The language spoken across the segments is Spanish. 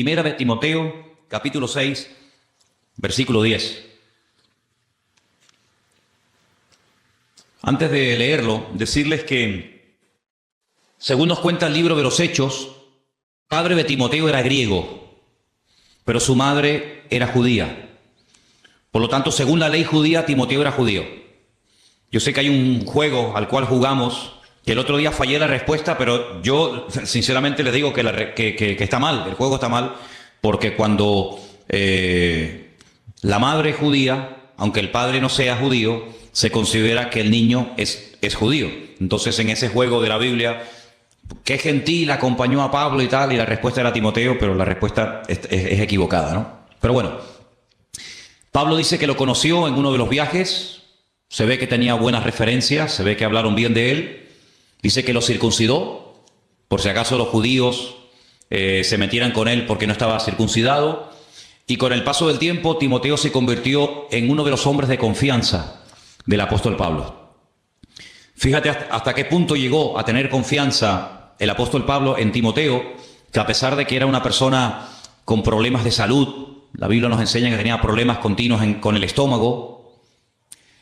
Primera de Timoteo, capítulo 6, versículo 10. Antes de leerlo, decirles que, según nos cuenta el libro de los Hechos, el padre de Timoteo era griego, pero su madre era judía. Por lo tanto, según la ley judía, Timoteo era judío. Yo sé que hay un juego al cual jugamos, que el otro día fallé la respuesta, pero yo sinceramente les digo que está mal, el juego está mal, porque cuando la madre es judía, aunque el padre no sea judío, se considera que el niño es judío. Entonces, en ese juego de la Biblia, qué gentil acompañó a Pablo y tal, y la respuesta era Timoteo, pero la respuesta es equivocada, ¿no? Pero bueno, Pablo dice que lo conoció en uno de los viajes, se ve que tenía buenas referencias, se ve que hablaron bien de él, dice que lo circuncidó, por si acaso los judíos se metieran con él porque no estaba circuncidado, y con el paso del tiempo Timoteo se convirtió en uno de los hombres de confianza del apóstol Pablo. Fíjate hasta qué punto llegó a tener confianza el apóstol Pablo en Timoteo, que a pesar de que era una persona con problemas de salud, la Biblia nos enseña que tenía problemas continuos con el estómago,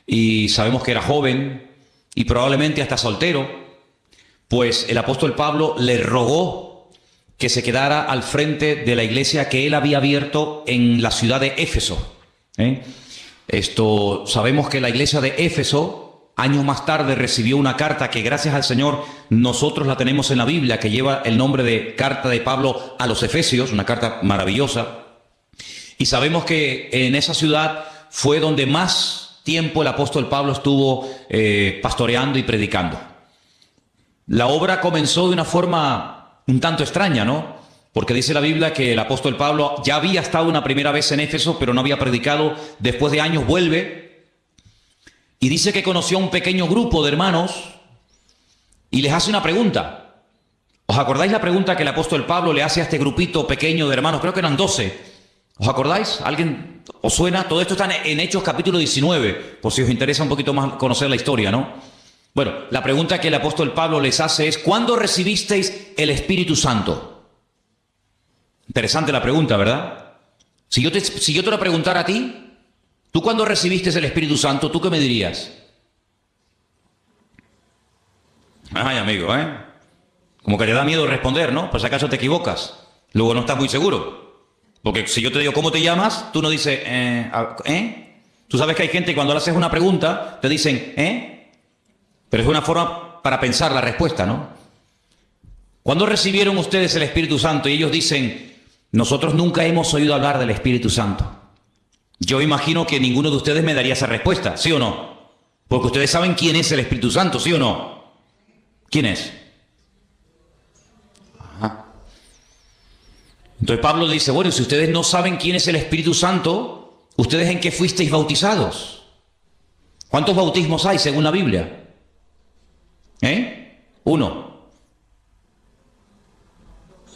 y sabemos que era joven y probablemente hasta soltero, pues el apóstol Pablo le rogó que se quedara al frente de la iglesia que él había abierto en la ciudad de Éfeso. Sabemos que la iglesia de Éfeso, años más tarde, recibió una carta que, gracias al Señor, nosotros la tenemos en la Biblia, que lleva el nombre de Carta de Pablo a los Efesios, una carta maravillosa. Y sabemos que en esa ciudad fue donde más tiempo el apóstol Pablo estuvo pastoreando y predicando. La obra comenzó de una forma un tanto extraña, ¿no? Porque dice la Biblia que el apóstol Pablo ya había estado una primera vez en Éfeso, pero no había predicado. Después de años vuelve y dice que conoció a un pequeño grupo de hermanos y les hace una pregunta. ¿Os acordáis la pregunta que el apóstol Pablo le hace a este grupito pequeño de hermanos? Creo que eran 12. ¿Os acordáis? ¿Alguien os suena? Todo esto está en Hechos capítulo 19, por si os interesa un poquito más conocer la historia, ¿no? Bueno, la pregunta que el apóstol Pablo les hace es: ¿cuándo recibisteis el Espíritu Santo? Interesante la pregunta, ¿verdad? Si yo te lo preguntara a ti, ¿tú cuándo recibiste el Espíritu Santo? ¿Tú qué me dirías? Ay, amigo, como que te da miedo responder, ¿no? Por si acaso te equivocas. Luego no estás muy seguro. Porque si yo te digo ¿cómo te llamas? Tú no dices, Tú sabes que hay gente que cuando le haces una pregunta, te dicen, Pero es una forma para pensar la respuesta, ¿no? ¿Cuándo recibieron ustedes el Espíritu Santo? Y ellos dicen: nosotros nunca hemos oído hablar del Espíritu Santo. Yo imagino que ninguno de ustedes me daría esa respuesta, ¿sí o no? Porque ustedes saben quién es el Espíritu Santo, ¿sí o no? ¿Quién es? Ajá. Entonces Pablo dice: bueno, si ustedes no saben quién es el Espíritu Santo, ¿ustedes en qué fuisteis bautizados? ¿Cuántos bautismos hay según la Biblia? 1.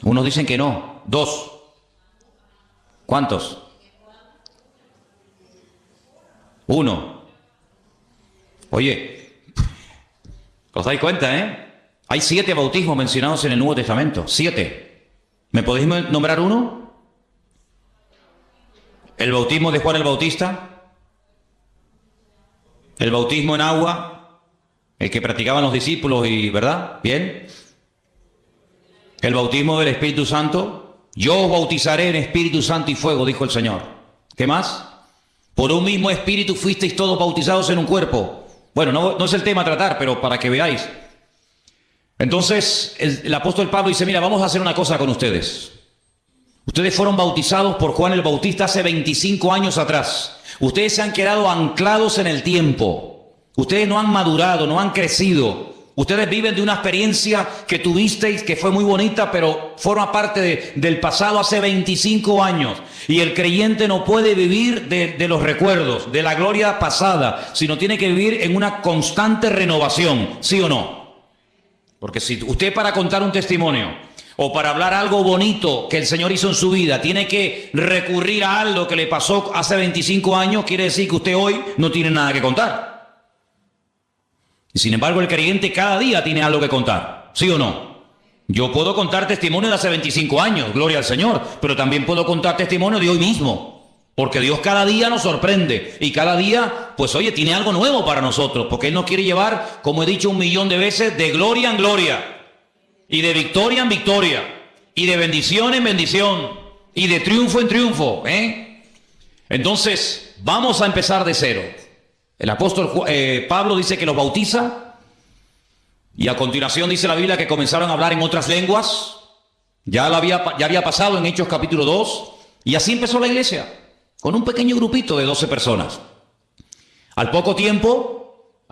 Unos dicen que no. 2. ¿Cuántos? 1. Oye, ¿os dais cuenta, Hay 7 bautismos mencionados en el Nuevo Testamento. 7. ¿Me podéis nombrar uno? El bautismo de Juan el Bautista. El bautismo en agua, el que practicaban los discípulos, ¿verdad? Bien. El bautismo del Espíritu Santo. Yo os bautizaré en Espíritu Santo y fuego, dijo el Señor. ¿Qué más? Por un mismo Espíritu fuisteis todos bautizados en un cuerpo. Bueno, no es el tema a tratar, pero para que veáis. Entonces, el apóstol Pablo dice: mira, vamos a hacer una cosa con ustedes. Ustedes fueron bautizados por Juan el Bautista hace 25 años atrás. Ustedes se han quedado anclados en el tiempo. Ustedes no han madurado, no han crecido. Ustedes viven de una experiencia que tuvisteis que fue muy bonita, pero forma parte del pasado hace 25 años. Y el creyente no puede vivir de los recuerdos, de la gloria pasada, sino tiene que vivir en una constante renovación, ¿sí o no? Porque si usted, para contar un testimonio o para hablar algo bonito que el Señor hizo en su vida, tiene que recurrir a algo que le pasó hace 25 años, quiere decir que usted hoy no tiene nada que contar. Y sin embargo, el creyente cada día tiene algo que contar, ¿sí o no? Yo puedo contar testimonio de hace 25 años, gloria al Señor, pero también puedo contar testimonio de hoy mismo, porque Dios cada día nos sorprende y cada día, pues oye, tiene algo nuevo para nosotros, porque Él nos quiere llevar, como he dicho 1.000.000 de veces, de gloria en gloria, y de victoria en victoria, y de bendición en bendición, y de triunfo en triunfo, Entonces, vamos a empezar de cero. El apóstol Pablo dice que los bautiza, y a continuación dice la Biblia que comenzaron a hablar en otras lenguas. Ya había pasado en Hechos capítulo 2, y así empezó la iglesia, con un pequeño grupito de 12 personas. Al poco tiempo,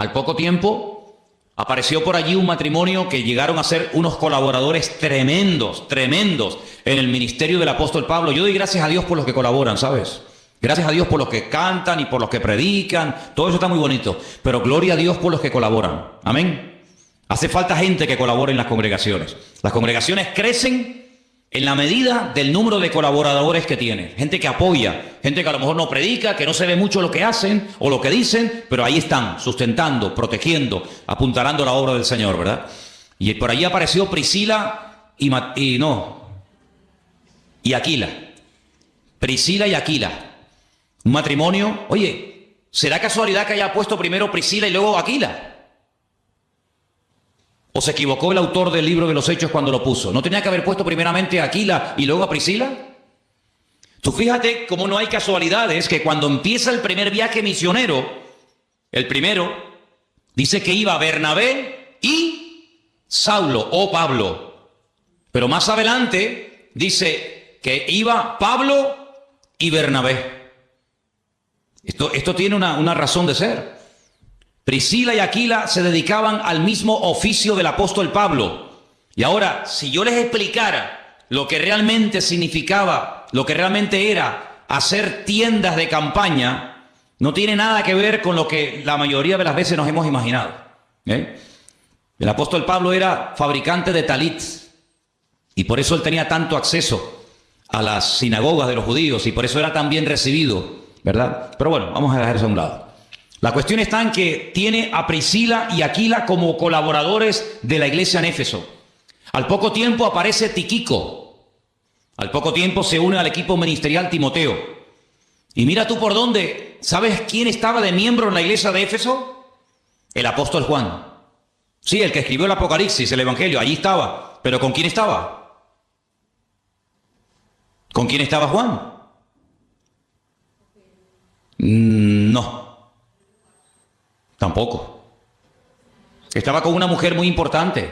apareció por allí un matrimonio que llegaron a ser unos colaboradores tremendos en el ministerio del apóstol Pablo. Yo doy gracias a Dios por los que colaboran, ¿sabes? Gracias a Dios por los que cantan y por los que predican. Todo eso está muy bonito, pero gloria a Dios por los que colaboran. Amén. Hace falta gente que colabore en las congregaciones. Las congregaciones crecen en la medida del número de colaboradores que tienen. Gente que apoya, gente que a lo mejor no predica, que no se ve mucho lo que hacen o lo que dicen, pero ahí están, sustentando, protegiendo, apuntalando la obra del Señor, ¿verdad? Y por allí apareció Priscila y Aquila. Priscila y Aquila. Un matrimonio. Oye, ¿será casualidad que haya puesto primero Priscila y luego Aquila? ¿O se equivocó el autor del libro de los Hechos cuando lo puso? ¿No tenía que haber puesto primeramente a Aquila y luego a Priscila? Tú fíjate cómo no hay casualidades, que cuando empieza el primer viaje misionero, el primero, dice que iba Bernabé y Saulo o Pablo. Pero más adelante dice que iba Pablo y Bernabé. Esto tiene una razón de ser. Priscila y Aquila se dedicaban al mismo oficio del apóstol Pablo. Y ahora, si yo les explicara lo que realmente significaba, lo que realmente era hacer tiendas de campaña, no tiene nada que ver con lo que la mayoría de las veces nos hemos imaginado. El apóstol Pablo era fabricante de talit, y por eso él tenía tanto acceso a las sinagogas de los judíos, y por eso era tan bien recibido, ¿verdad? Pero bueno, vamos a dejar eso a un lado. La cuestión está en que tiene a Priscila y Aquila como colaboradores de la iglesia en Éfeso. Al poco tiempo aparece Tíquico. Al poco tiempo se une al equipo ministerial Timoteo. Y mira tú por dónde. ¿Sabes quién estaba de miembro en la iglesia de Éfeso? El apóstol Juan. Sí, el que escribió el Apocalipsis, el Evangelio, allí estaba. ¿Pero con quién estaba? ¿Con quién estaba Juan? No. Tampoco. Estaba con una mujer muy importante.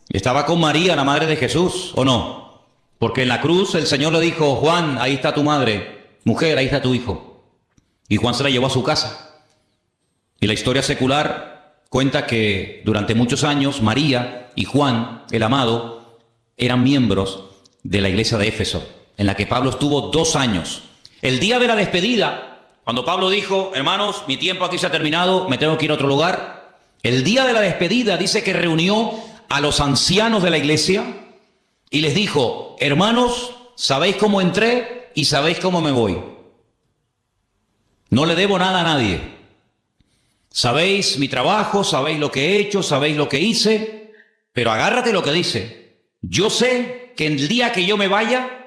Estaba con María, la madre de Jesús, ¿o no? Porque en la cruz el Señor le dijo: Juan, ahí está tu madre. Mujer, ahí está tu hijo. Y Juan se la llevó a su casa. Y la historia secular cuenta que durante muchos años María y Juan, el amado, eran miembros de la iglesia de Éfeso, en la que Pablo estuvo 2 años. El día de la despedida, cuando Pablo dijo: hermanos, mi tiempo aquí se ha terminado, me tengo que ir a otro lugar. El día de la despedida dice que reunió a los ancianos de la iglesia y les dijo: hermanos, sabéis cómo entré y sabéis cómo me voy. No le debo nada a nadie. Sabéis mi trabajo, sabéis lo que he hecho, sabéis lo que hice, pero agárrate lo que dice. Yo sé que el día que yo me vaya,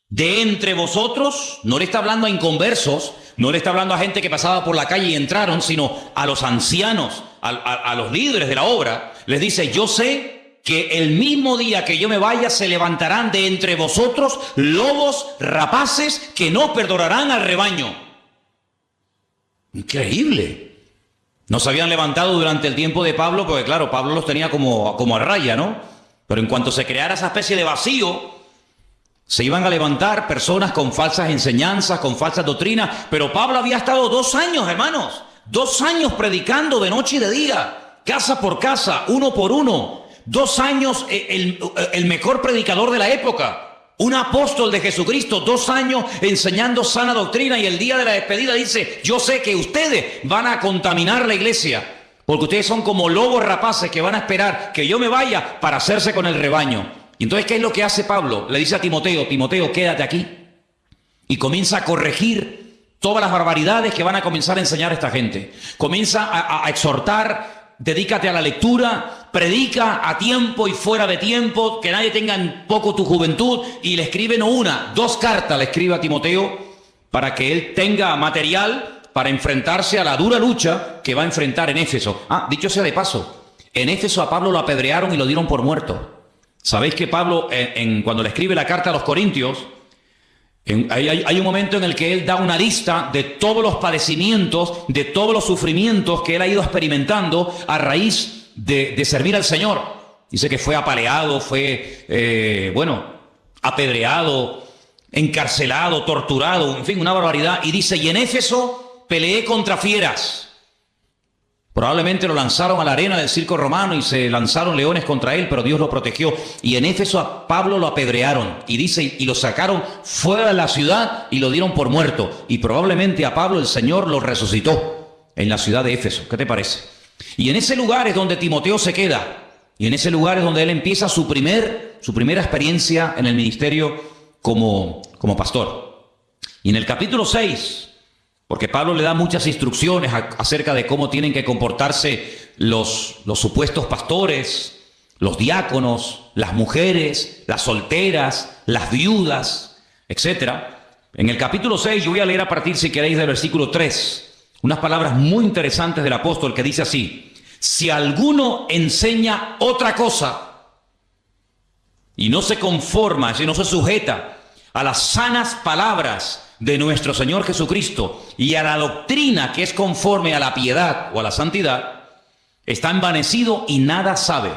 de entre vosotros, no le está hablando a inconversos, no le está hablando a gente que pasaba por la calle y entraron, sino a los ancianos, a los líderes de la obra. Les dice: yo sé que el mismo día que yo me vaya se levantarán de entre vosotros lobos rapaces que no perdonarán al rebaño. Increíble. No se habían levantado durante el tiempo de Pablo, porque claro, Pablo los tenía como a raya, ¿no? Pero en cuanto se creara esa especie de vacío, se iban a levantar personas con falsas enseñanzas, con falsas doctrinas. Pero Pablo había estado 2 años, hermanos. 2 años predicando de noche y de día, casa por casa, uno por uno. 2 años el mejor predicador de la época. Un apóstol de Jesucristo, 2 años enseñando sana doctrina. Y el día de la despedida dice: yo sé que ustedes van a contaminar la iglesia, porque ustedes son como lobos rapaces que van a esperar que yo me vaya para hacerse con el rebaño. Y entonces, ¿qué es lo que hace Pablo? Le dice a Timoteo: Timoteo, quédate aquí. Y comienza a corregir todas las barbaridades que van a comenzar a enseñar a esta gente. Comienza a exhortar dedícate a la lectura, predica a tiempo y fuera de tiempo, que nadie tenga en poco tu juventud. Y le escribe no una, 2 cartas le escribe a Timoteo para que él tenga material para enfrentarse a la dura lucha que va a enfrentar en Éfeso. Dicho sea de paso, en Éfeso a Pablo lo apedrearon y lo dieron por muerto. Sabéis que Pablo, cuando le escribe la carta a los Corintios, hay un momento en el que él da una lista de todos los padecimientos, de todos los sufrimientos que él ha ido experimentando a raíz de servir al Señor. Dice que fue apaleado, fue, apedreado, encarcelado, torturado, en fin, una barbaridad. Y dice, y en Éfeso peleé contra fieras. Probablemente lo lanzaron a la arena del circo romano y se lanzaron leones contra él, pero Dios lo protegió. Y en Éfeso a Pablo lo apedrearon. Y dice, y lo sacaron fuera de la ciudad y lo dieron por muerto. Y probablemente a Pablo el Señor lo resucitó en la ciudad de Éfeso. ¿Qué te parece? Y en ese lugar es donde Timoteo se queda. Y en ese lugar es donde él empieza su primera experiencia en el ministerio como pastor. Y en el capítulo 6... porque Pablo le da muchas instrucciones acerca de cómo tienen que comportarse los supuestos pastores, los diáconos, las mujeres, las solteras, las viudas, etc. En el capítulo 6, yo voy a leer a partir, si queréis, del versículo 3, unas palabras muy interesantes del apóstol que dice así: si alguno enseña otra cosa y no se conforma, si no se sujeta a las sanas palabras de nuestro Señor Jesucristo y a la doctrina que es conforme a la piedad o a la santidad, está envanecido y nada sabe.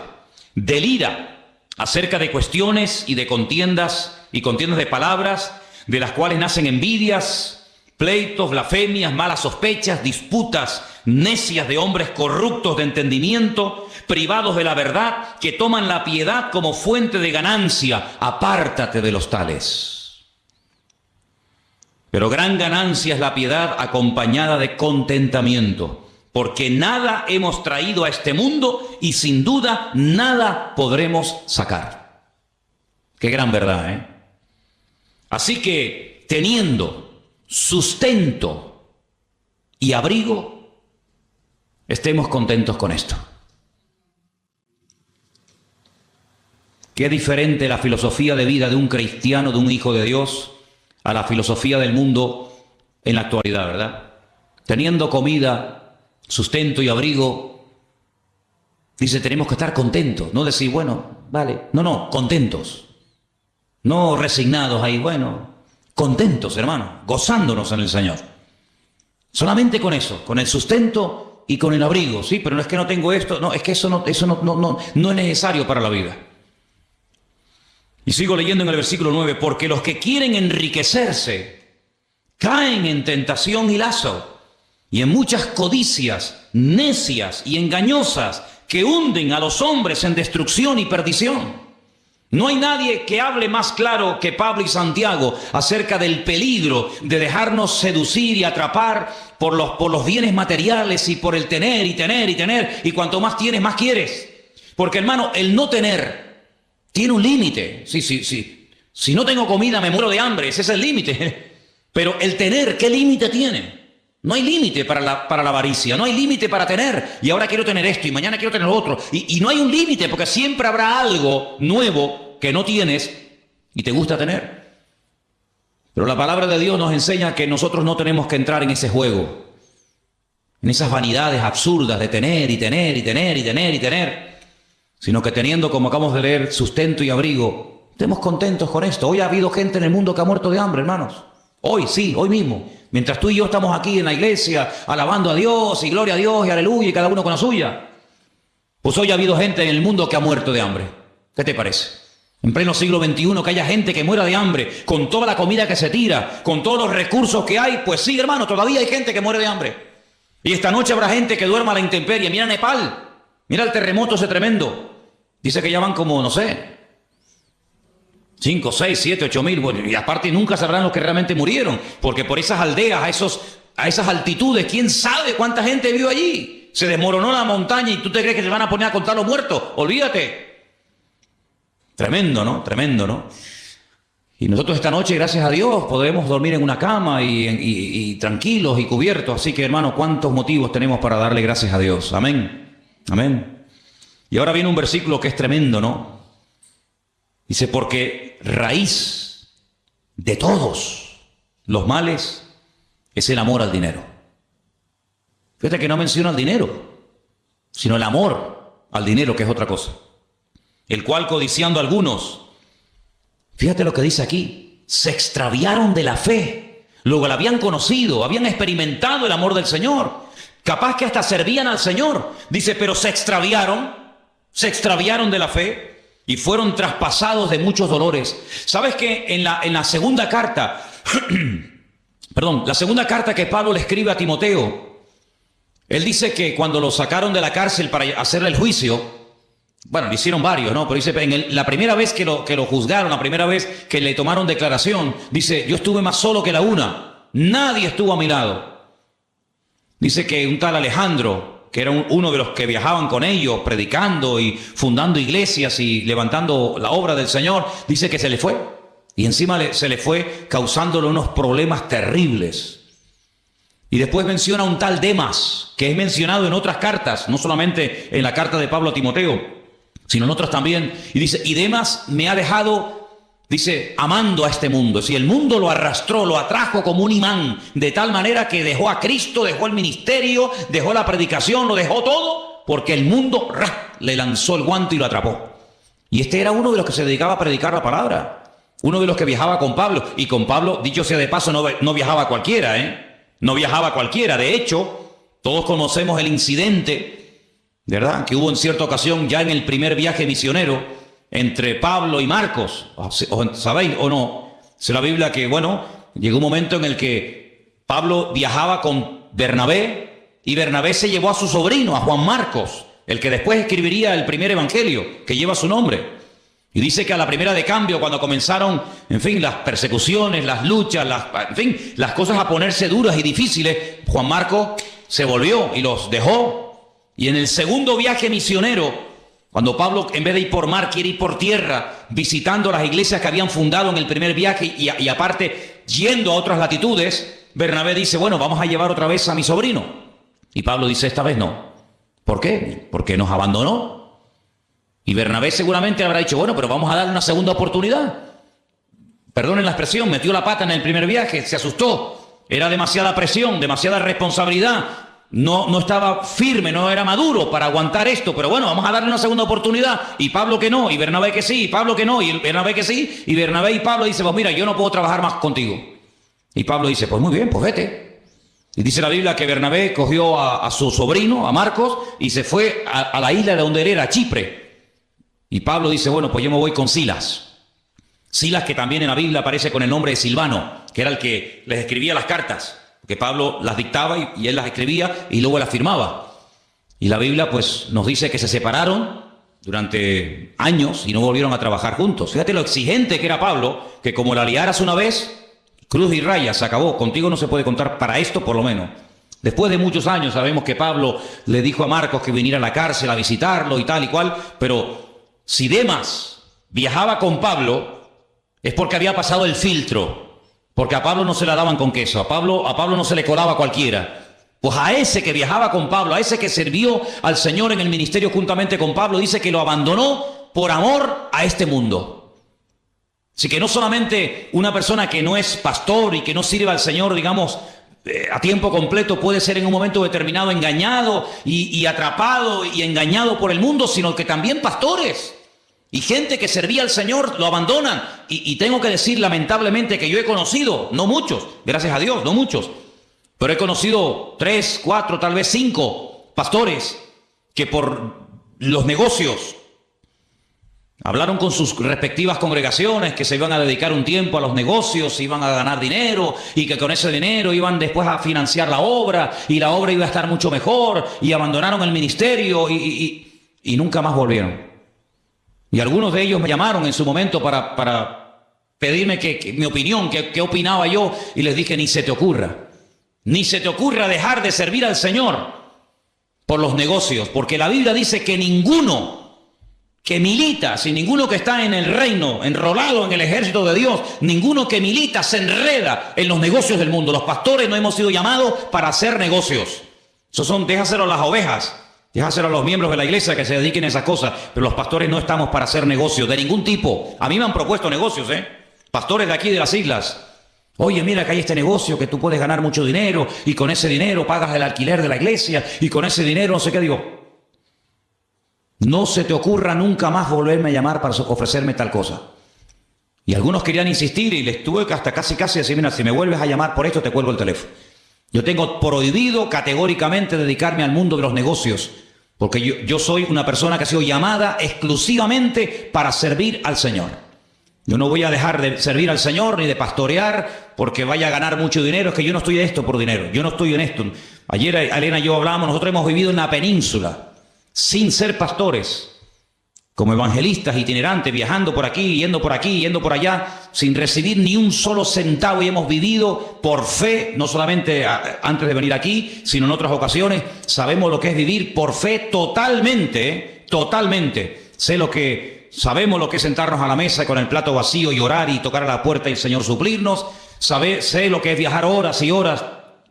Delira acerca de cuestiones y de contiendas de palabras, de las cuales nacen envidias, pleitos, blasfemias, malas sospechas, disputas necias de hombres corruptos de entendimiento, privados de la verdad, que toman la piedad como fuente de ganancia. Apártate de los tales. Pero gran ganancia es la piedad acompañada de contentamiento, porque nada hemos traído a este mundo y sin duda nada podremos sacar. Qué gran verdad, ¿eh? Así que teniendo sustento y abrigo, estemos contentos con esto. Qué diferente la filosofía de vida de un cristiano, de un hijo de Dios, a la filosofía del mundo en la actualidad, ¿verdad? Teniendo comida, sustento y abrigo, dice, tenemos que estar contentos, no decir, bueno, vale, no, contentos, no resignados ahí, bueno, contentos, hermano, gozándonos en el Señor. Solamente con eso, con el sustento y con el abrigo, sí, pero no es que no tengo esto, no, es que eso no es necesario para la vida. Y sigo leyendo en el versículo 9, porque los que quieren enriquecerse caen en tentación y lazo, y en muchas codicias necias y engañosas que hunden a los hombres en destrucción y perdición. No hay nadie que hable más claro que Pablo y Santiago acerca del peligro de dejarnos seducir y atrapar por los bienes materiales y por el tener y tener y tener, y cuanto más tienes, más quieres. Porque, hermano, el no tener tiene un límite. Sí. Si no tengo comida me muero de hambre, ese es el límite. Pero el tener, ¿qué límite tiene? No hay límite para la avaricia, no hay límite para tener. Y ahora quiero tener esto y mañana quiero tener lo otro. Y no hay un límite, porque siempre habrá algo nuevo que no tienes y te gusta tener. Pero la palabra de Dios nos enseña que nosotros no tenemos que entrar en ese juego, en esas vanidades absurdas de tener y tener y tener y tener y tener, sino que teniendo, como acabamos de leer, sustento y abrigo, estemos contentos con esto. Hoy ha habido gente en el mundo que ha muerto de hambre, hermanos. Hoy, sí, hoy mismo. Mientras tú y yo estamos aquí en la iglesia, alabando a Dios y gloria a Dios y aleluya, y cada uno con la suya. Pues hoy ha habido gente en el mundo que ha muerto de hambre. ¿Qué te parece? En pleno siglo XXI, que haya gente que muera de hambre, con toda la comida que se tira, con todos los recursos que hay, pues sí, hermano, todavía hay gente que muere de hambre. Y esta noche habrá gente que duerma a la intemperie. Mira Nepal, mira el terremoto ese tremendo. Dice que ya van como, no sé, 5, 6, 7, 8 mil. Bueno, y aparte nunca sabrán los que realmente murieron, porque por esas aldeas, a esas altitudes, ¿quién sabe cuánta gente vivió allí? Se desmoronó la montaña y tú te crees que se van a poner a contar los muertos. Olvídate. Tremendo, ¿no? Tremendo, ¿no? Y nosotros esta noche, gracias a Dios, podemos dormir en una cama y tranquilos y cubiertos. Así que, hermano, ¿cuántos motivos tenemos para darle gracias a Dios? Amén. Amén. Y ahora viene un versículo que es tremendo, ¿no? Dice, porque raíz de todos los males es el amor al dinero. Fíjate que no menciona el dinero, sino el amor al dinero, que es otra cosa. El cual, codiciando algunos, fíjate lo que dice aquí, se extraviaron de la fe. Luego la habían conocido, habían experimentado el amor del Señor. Capaz que hasta servían al Señor. Dice, pero se extraviaron de la fe y fueron traspasados de muchos dolores. ¿Sabes que en la segunda carta, la segunda carta que Pablo le escribe a Timoteo, él dice que cuando lo sacaron de la cárcel para hacerle el juicio, bueno, le hicieron varios, ¿no? Pero dice, la primera vez que lo juzgaron, la primera vez que le tomaron declaración, dice, yo estuve más solo que la una, nadie estuvo a mi lado. Dice que un tal Alejandro, que era uno de los que viajaban con ellos, predicando y fundando iglesias y levantando la obra del Señor, dice que se le fue. Y encima se le fue causándole unos problemas terribles. Y después menciona a un tal Demas, que es mencionado en otras cartas, no solamente en la carta de Pablo a Timoteo, sino en otras también. Y dice, y Demas me ha dejado, dice, amando a este mundo. Si el mundo lo arrastró, lo atrajo como un imán, de tal manera que dejó a Cristo, dejó el ministerio, dejó la predicación, lo dejó todo, porque el mundo le lanzó el guante y lo atrapó. Y este era uno de los que se dedicaba a predicar la palabra, uno de los que viajaba con Pablo. Y con Pablo, dicho sea de paso, no viajaba cualquiera, no viajaba cualquiera. De hecho, todos conocemos el incidente, ¿verdad?, que hubo en cierta ocasión ya en el primer viaje misionero entre Pablo y Marcos. ¿Sabéis o no? Dice la Biblia que, bueno, llegó un momento en el que Pablo viajaba con Bernabé y Bernabé se llevó a su sobrino, a Juan Marcos, el que después escribiría el primer evangelio que lleva su nombre. Y dice que a la primera de cambio, cuando comenzaron, en fin, las persecuciones, las luchas, las cosas a ponerse duras y difíciles, Juan Marcos se volvió y los dejó. Y en el segundo viaje misionero, cuando Pablo, en vez de ir por mar, quiere ir por tierra, visitando las iglesias que habían fundado en el primer viaje y aparte yendo a otras latitudes, Bernabé dice, bueno, vamos a llevar otra vez a mi sobrino. Y Pablo dice, esta vez no. ¿Por qué? Porque nos abandonó. Y Bernabé seguramente habrá dicho, bueno, pero vamos a darle una segunda oportunidad. Perdonen la expresión, metió la pata en el primer viaje, se asustó. Era demasiada presión, demasiada responsabilidad. No estaba firme, no era maduro para aguantar esto, pero bueno, vamos a darle una segunda oportunidad. Y Pablo que no, y Bernabé que sí, y Pablo que no, y Bernabé que sí, y Bernabé y Pablo dicen, pues mira, yo no puedo trabajar más contigo. Y Pablo dice, pues muy bien, pues vete. Y dice la Biblia que Bernabé cogió a su sobrino, a Marcos, y se fue a la isla de donde él era, Chipre. Y Pablo dice, bueno, pues yo me voy con Silas. Silas, que también en la Biblia aparece con el nombre de Silvano, que era el que les escribía las cartas. Porque Pablo las dictaba y él las escribía y luego las firmaba. Y la Biblia pues nos dice que se separaron durante años y no volvieron a trabajar juntos. Fíjate lo exigente que era Pablo, que como la liaras una vez, cruz y raya, se acabó. Contigo no se puede contar para esto por lo menos. Después de muchos años sabemos que Pablo le dijo a Marcos que viniera a la cárcel a visitarlo y tal y cual, pero si Demas viajaba con Pablo es porque había pasado el filtro, porque a Pablo no se la daban con queso, a Pablo no se le colaba cualquiera. Pues a ese que viajaba con Pablo, a ese que sirvió al Señor en el ministerio juntamente con Pablo, dice que lo abandonó por amor a este mundo. Así que no solamente una persona que no es pastor y que no sirve al Señor, digamos, a tiempo completo, puede ser en un momento determinado engañado y atrapado y engañado por el mundo, sino que también pastores y gente que servía al Señor lo abandonan. Y tengo que decir lamentablemente que yo he conocido, no muchos, gracias a Dios, no muchos, pero he conocido 3, 4, tal vez 5 pastores que por los negocios hablaron con sus respectivas congregaciones que se iban a dedicar un tiempo a los negocios, iban a ganar dinero y que con ese dinero iban después a financiar la obra y la obra iba a estar mucho mejor y abandonaron el ministerio y nunca más volvieron. Y algunos de ellos me llamaron en su momento para pedirme mi opinión, qué opinaba yo, y les dije, ni se te ocurra dejar de servir al Señor por los negocios, porque la Biblia dice que ninguno que milita, si ninguno que está en el reino, enrolado en el ejército de Dios, ninguno que milita se enreda en los negocios del mundo. Los pastores no hemos sido llamados para hacer negocios. Eso déjaselo a las ovejas. Déjaselo a los miembros de la iglesia que se dediquen a esas cosas, pero los pastores no estamos para hacer negocios de ningún tipo. A mí me han propuesto negocios, pastores de aquí de las islas. Oye, mira que hay este negocio que tú puedes ganar mucho dinero y con ese dinero pagas el alquiler de la iglesia y con ese dinero no sé qué. Digo, no se te ocurra nunca más volverme a llamar para ofrecerme tal cosa. Y algunos querían insistir y les tuve que hasta casi decir, mira, si me vuelves a llamar por esto te cuelgo el teléfono. Yo tengo prohibido categóricamente dedicarme al mundo de los negocios, porque yo soy una persona que ha sido llamada exclusivamente para servir al Señor. Yo no voy a dejar de servir al Señor ni de pastorear porque vaya a ganar mucho dinero. Es que yo no estoy en esto por dinero. Yo no estoy en esto. Ayer Elena y yo hablábamos, nosotros hemos vivido en la península sin ser pastores, como evangelistas itinerantes, viajando por aquí, yendo por allá, sin recibir ni un solo centavo, y hemos vivido por fe, no solamente antes de venir aquí, sino en otras ocasiones. Sabemos lo que es vivir por fe totalmente, totalmente. Sabemos lo que es sentarnos a la mesa con el plato vacío y orar y tocar a la puerta y el Señor suplirnos. Sé lo que es viajar horas y horas.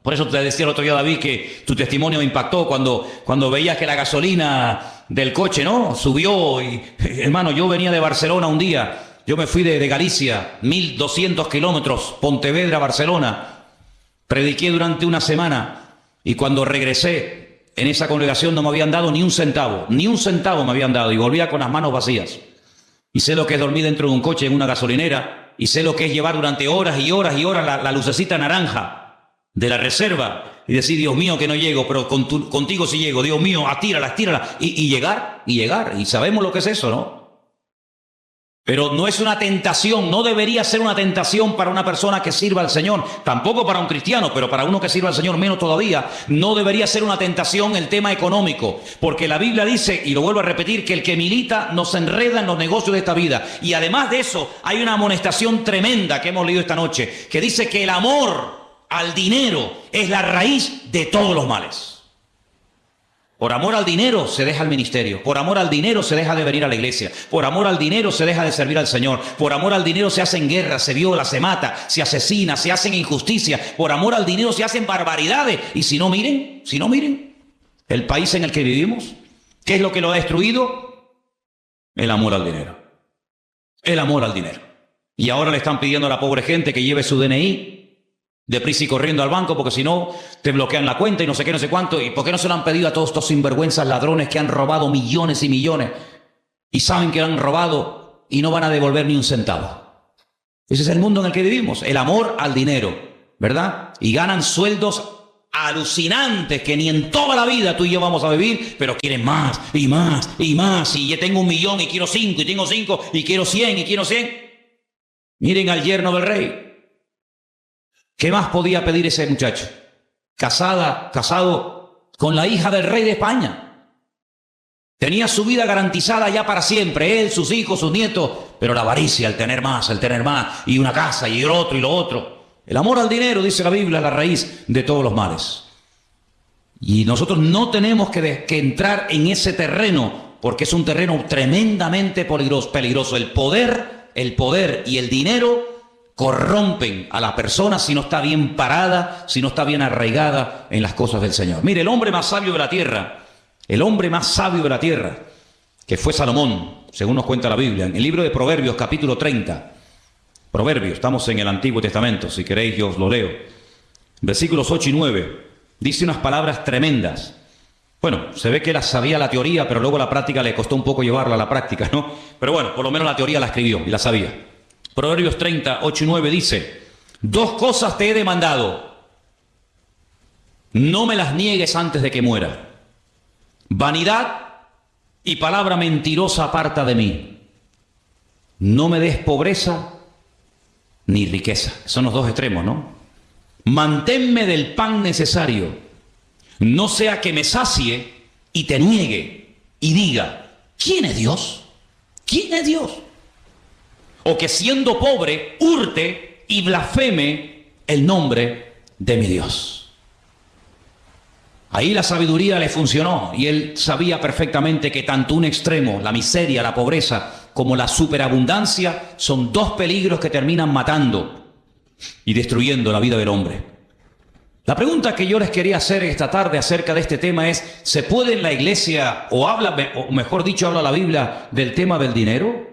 Por eso te decía el otro día, David, que tu testimonio me impactó cuando veías que la gasolina del coche, ¿no?, subió. Y, hermano, yo venía de Barcelona un día. Yo me fui de Galicia, 1200 kilómetros, Pontevedra, Barcelona. Prediqué durante una semana y cuando regresé, en esa congregación no me habían dado ni un centavo me habían dado, y volvía con las manos vacías. Y sé lo que es dormir dentro de un coche en una gasolinera, y sé lo que es llevar durante horas y horas y horas la lucecita naranja de la reserva y decir, Dios mío, que no llego, pero contigo sí llego, Dios mío, estírala, y llegar, y sabemos lo que es eso, ¿no? Pero no es una tentación, no debería ser una tentación para una persona que sirva al Señor, tampoco para un cristiano, pero para uno que sirva al Señor menos todavía. No debería ser una tentación el tema económico, porque la Biblia dice, y lo vuelvo a repetir, que el que milita no se enreda en los negocios de esta vida. Y además de eso, hay una amonestación tremenda que hemos leído esta noche, que dice que el amor al dinero es la raíz de todos los males. Por amor al dinero se deja el ministerio, por amor al dinero se deja de venir a la iglesia, por amor al dinero se deja de servir al Señor, por amor al dinero se hacen guerras, se viola, se mata, se asesina, se hacen injusticias, por amor al dinero se hacen barbaridades. Y si no miren el país en el que vivimos, ¿qué es lo que lo ha destruido? El amor al dinero. El amor al dinero. Y ahora le están pidiendo a la pobre gente que lleve su DNI deprisa y corriendo al banco, porque si no te bloquean la cuenta y no sé qué, no sé cuánto. ¿Y por qué no se lo han pedido a todos estos sinvergüenzas ladrones que han robado millones y millones y saben que han robado y no van a devolver ni un centavo? Ese es el mundo en el que vivimos, el amor al dinero, ¿verdad? Y ganan sueldos alucinantes que ni en toda la vida tú y yo vamos a vivir, pero quieren más y más y más. Y yo tengo 1 millón y quiero 5, y tengo 5 y quiero 100 y quiero 100. Miren al yerno del rey. ¿Qué más podía pedir ese muchacho? Casado con la hija del rey de España. Tenía su vida garantizada ya para siempre, él, sus hijos, sus nietos, pero la avaricia, el tener más, y una casa, y el otro, y lo otro. El amor al dinero, dice la Biblia, es la raíz de todos los males. Y nosotros no tenemos que entrar en ese terreno, porque es un terreno tremendamente peligroso. El poder y el dinero corrompen a la persona si no está bien parada, si no está bien arraigada en las cosas del Señor. Mire, el hombre más sabio de la tierra, que fue Salomón, según nos cuenta la Biblia, en el libro de Proverbios, capítulo 30. Proverbios, estamos en el Antiguo Testamento, si queréis yo os lo leo. Versículos 8 y 9, dice unas palabras tremendas. Bueno, se ve que él sabía la teoría, pero luego la práctica le costó un poco llevarla a la práctica, ¿no? Pero bueno, por lo menos la teoría la escribió y la sabía. Proverbios 30, 8 y 9 dice: 2 cosas te he demandado, no me las niegues antes de que muera. Vanidad y palabra mentirosa aparta de mí. No me des pobreza ni riqueza. Son los 2 extremos, ¿no? Manténme del pan necesario, no sea que me sacie y te niegue y diga: ¿quién es Dios? ¿Quién es Dios? O que siendo pobre hurte y blasfeme el nombre de mi Dios. Ahí la sabiduría le funcionó y él sabía perfectamente que tanto un extremo, la miseria, la pobreza, como la superabundancia son 2 peligros que terminan matando y destruyendo la vida del hombre. La pregunta que yo les quería hacer esta tarde acerca de este tema es, ¿se puede en la iglesia, o mejor dicho, habla la Biblia del tema del dinero?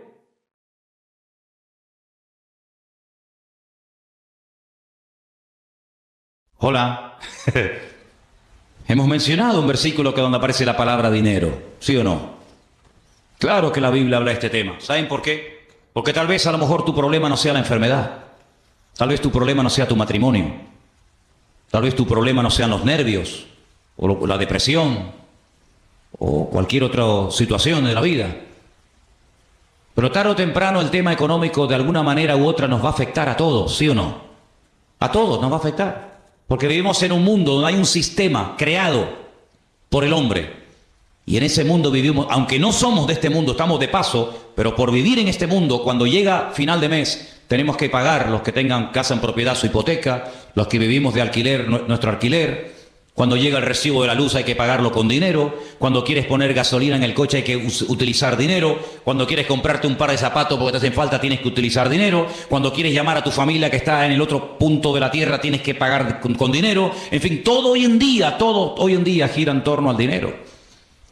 Hola. Hemos mencionado un versículo que donde aparece la palabra dinero, ¿sí o no? Claro que la Biblia habla de este tema. ¿Saben por qué? Porque tal vez a lo mejor tu problema no sea la enfermedad. Tal vez tu problema no sea tu matrimonio. Tal vez tu problema no sean los nervios, o la depresión, o cualquier otra situación de la vida. Pero tarde o temprano el tema económico de alguna manera u otra nos va a afectar a todos, ¿sí o no? A todos nos va a afectar. Porque vivimos en un mundo donde hay un sistema creado por el hombre. Y en ese mundo vivimos, aunque no somos de este mundo, estamos de paso, pero por vivir en este mundo, cuando llega final de mes, tenemos que pagar, los que tengan casa en propiedad, su hipoteca, los que vivimos de alquiler, nuestro alquiler. Cuando llega el recibo de la luz hay que pagarlo con dinero. Cuando quieres poner gasolina en el coche hay que utilizar dinero. Cuando quieres comprarte un par de zapatos porque te hacen falta tienes que utilizar dinero. Cuando quieres llamar a tu familia que está en el otro punto de la tierra tienes que pagar con dinero. En fin, todo hoy en día gira en torno al dinero.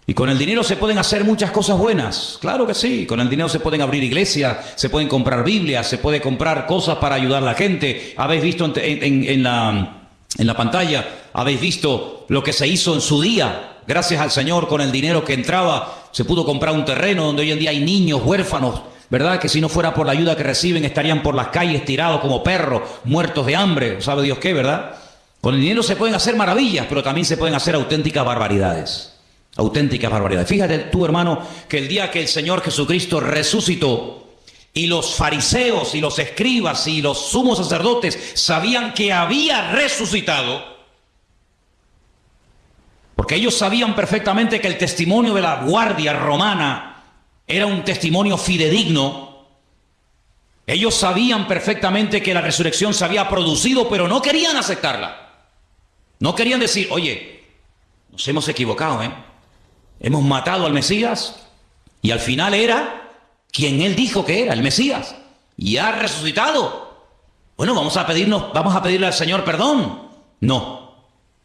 Y con el dinero se pueden hacer muchas cosas buenas, claro que sí. Con el dinero se pueden abrir iglesias, se pueden comprar Biblias, se puede comprar cosas para ayudar a la gente. Habéis visto en la pantalla, habéis visto lo que se hizo en su día. Gracias al Señor, con el dinero que entraba, se pudo comprar un terreno donde hoy en día hay niños huérfanos, ¿verdad? Que si no fuera por la ayuda que reciben estarían por las calles tirados como perros, muertos de hambre, ¿sabe Dios qué, verdad? Con el dinero se pueden hacer maravillas, pero también se pueden hacer auténticas barbaridades. Auténticas barbaridades. Fíjate tú, hermano, que el día que el Señor Jesucristo resucitó y los fariseos y los escribas y los sumos sacerdotes sabían que había resucitado, porque ellos sabían perfectamente que el testimonio de la guardia romana era un testimonio fidedigno. Ellos sabían perfectamente que la resurrección se había producido, pero no querían aceptarla. No querían decir, oye, nos hemos equivocado, hemos matado al Mesías y al final era quien él dijo que era, el Mesías, y ha resucitado. Bueno, vamos a pedirle al Señor perdón. No.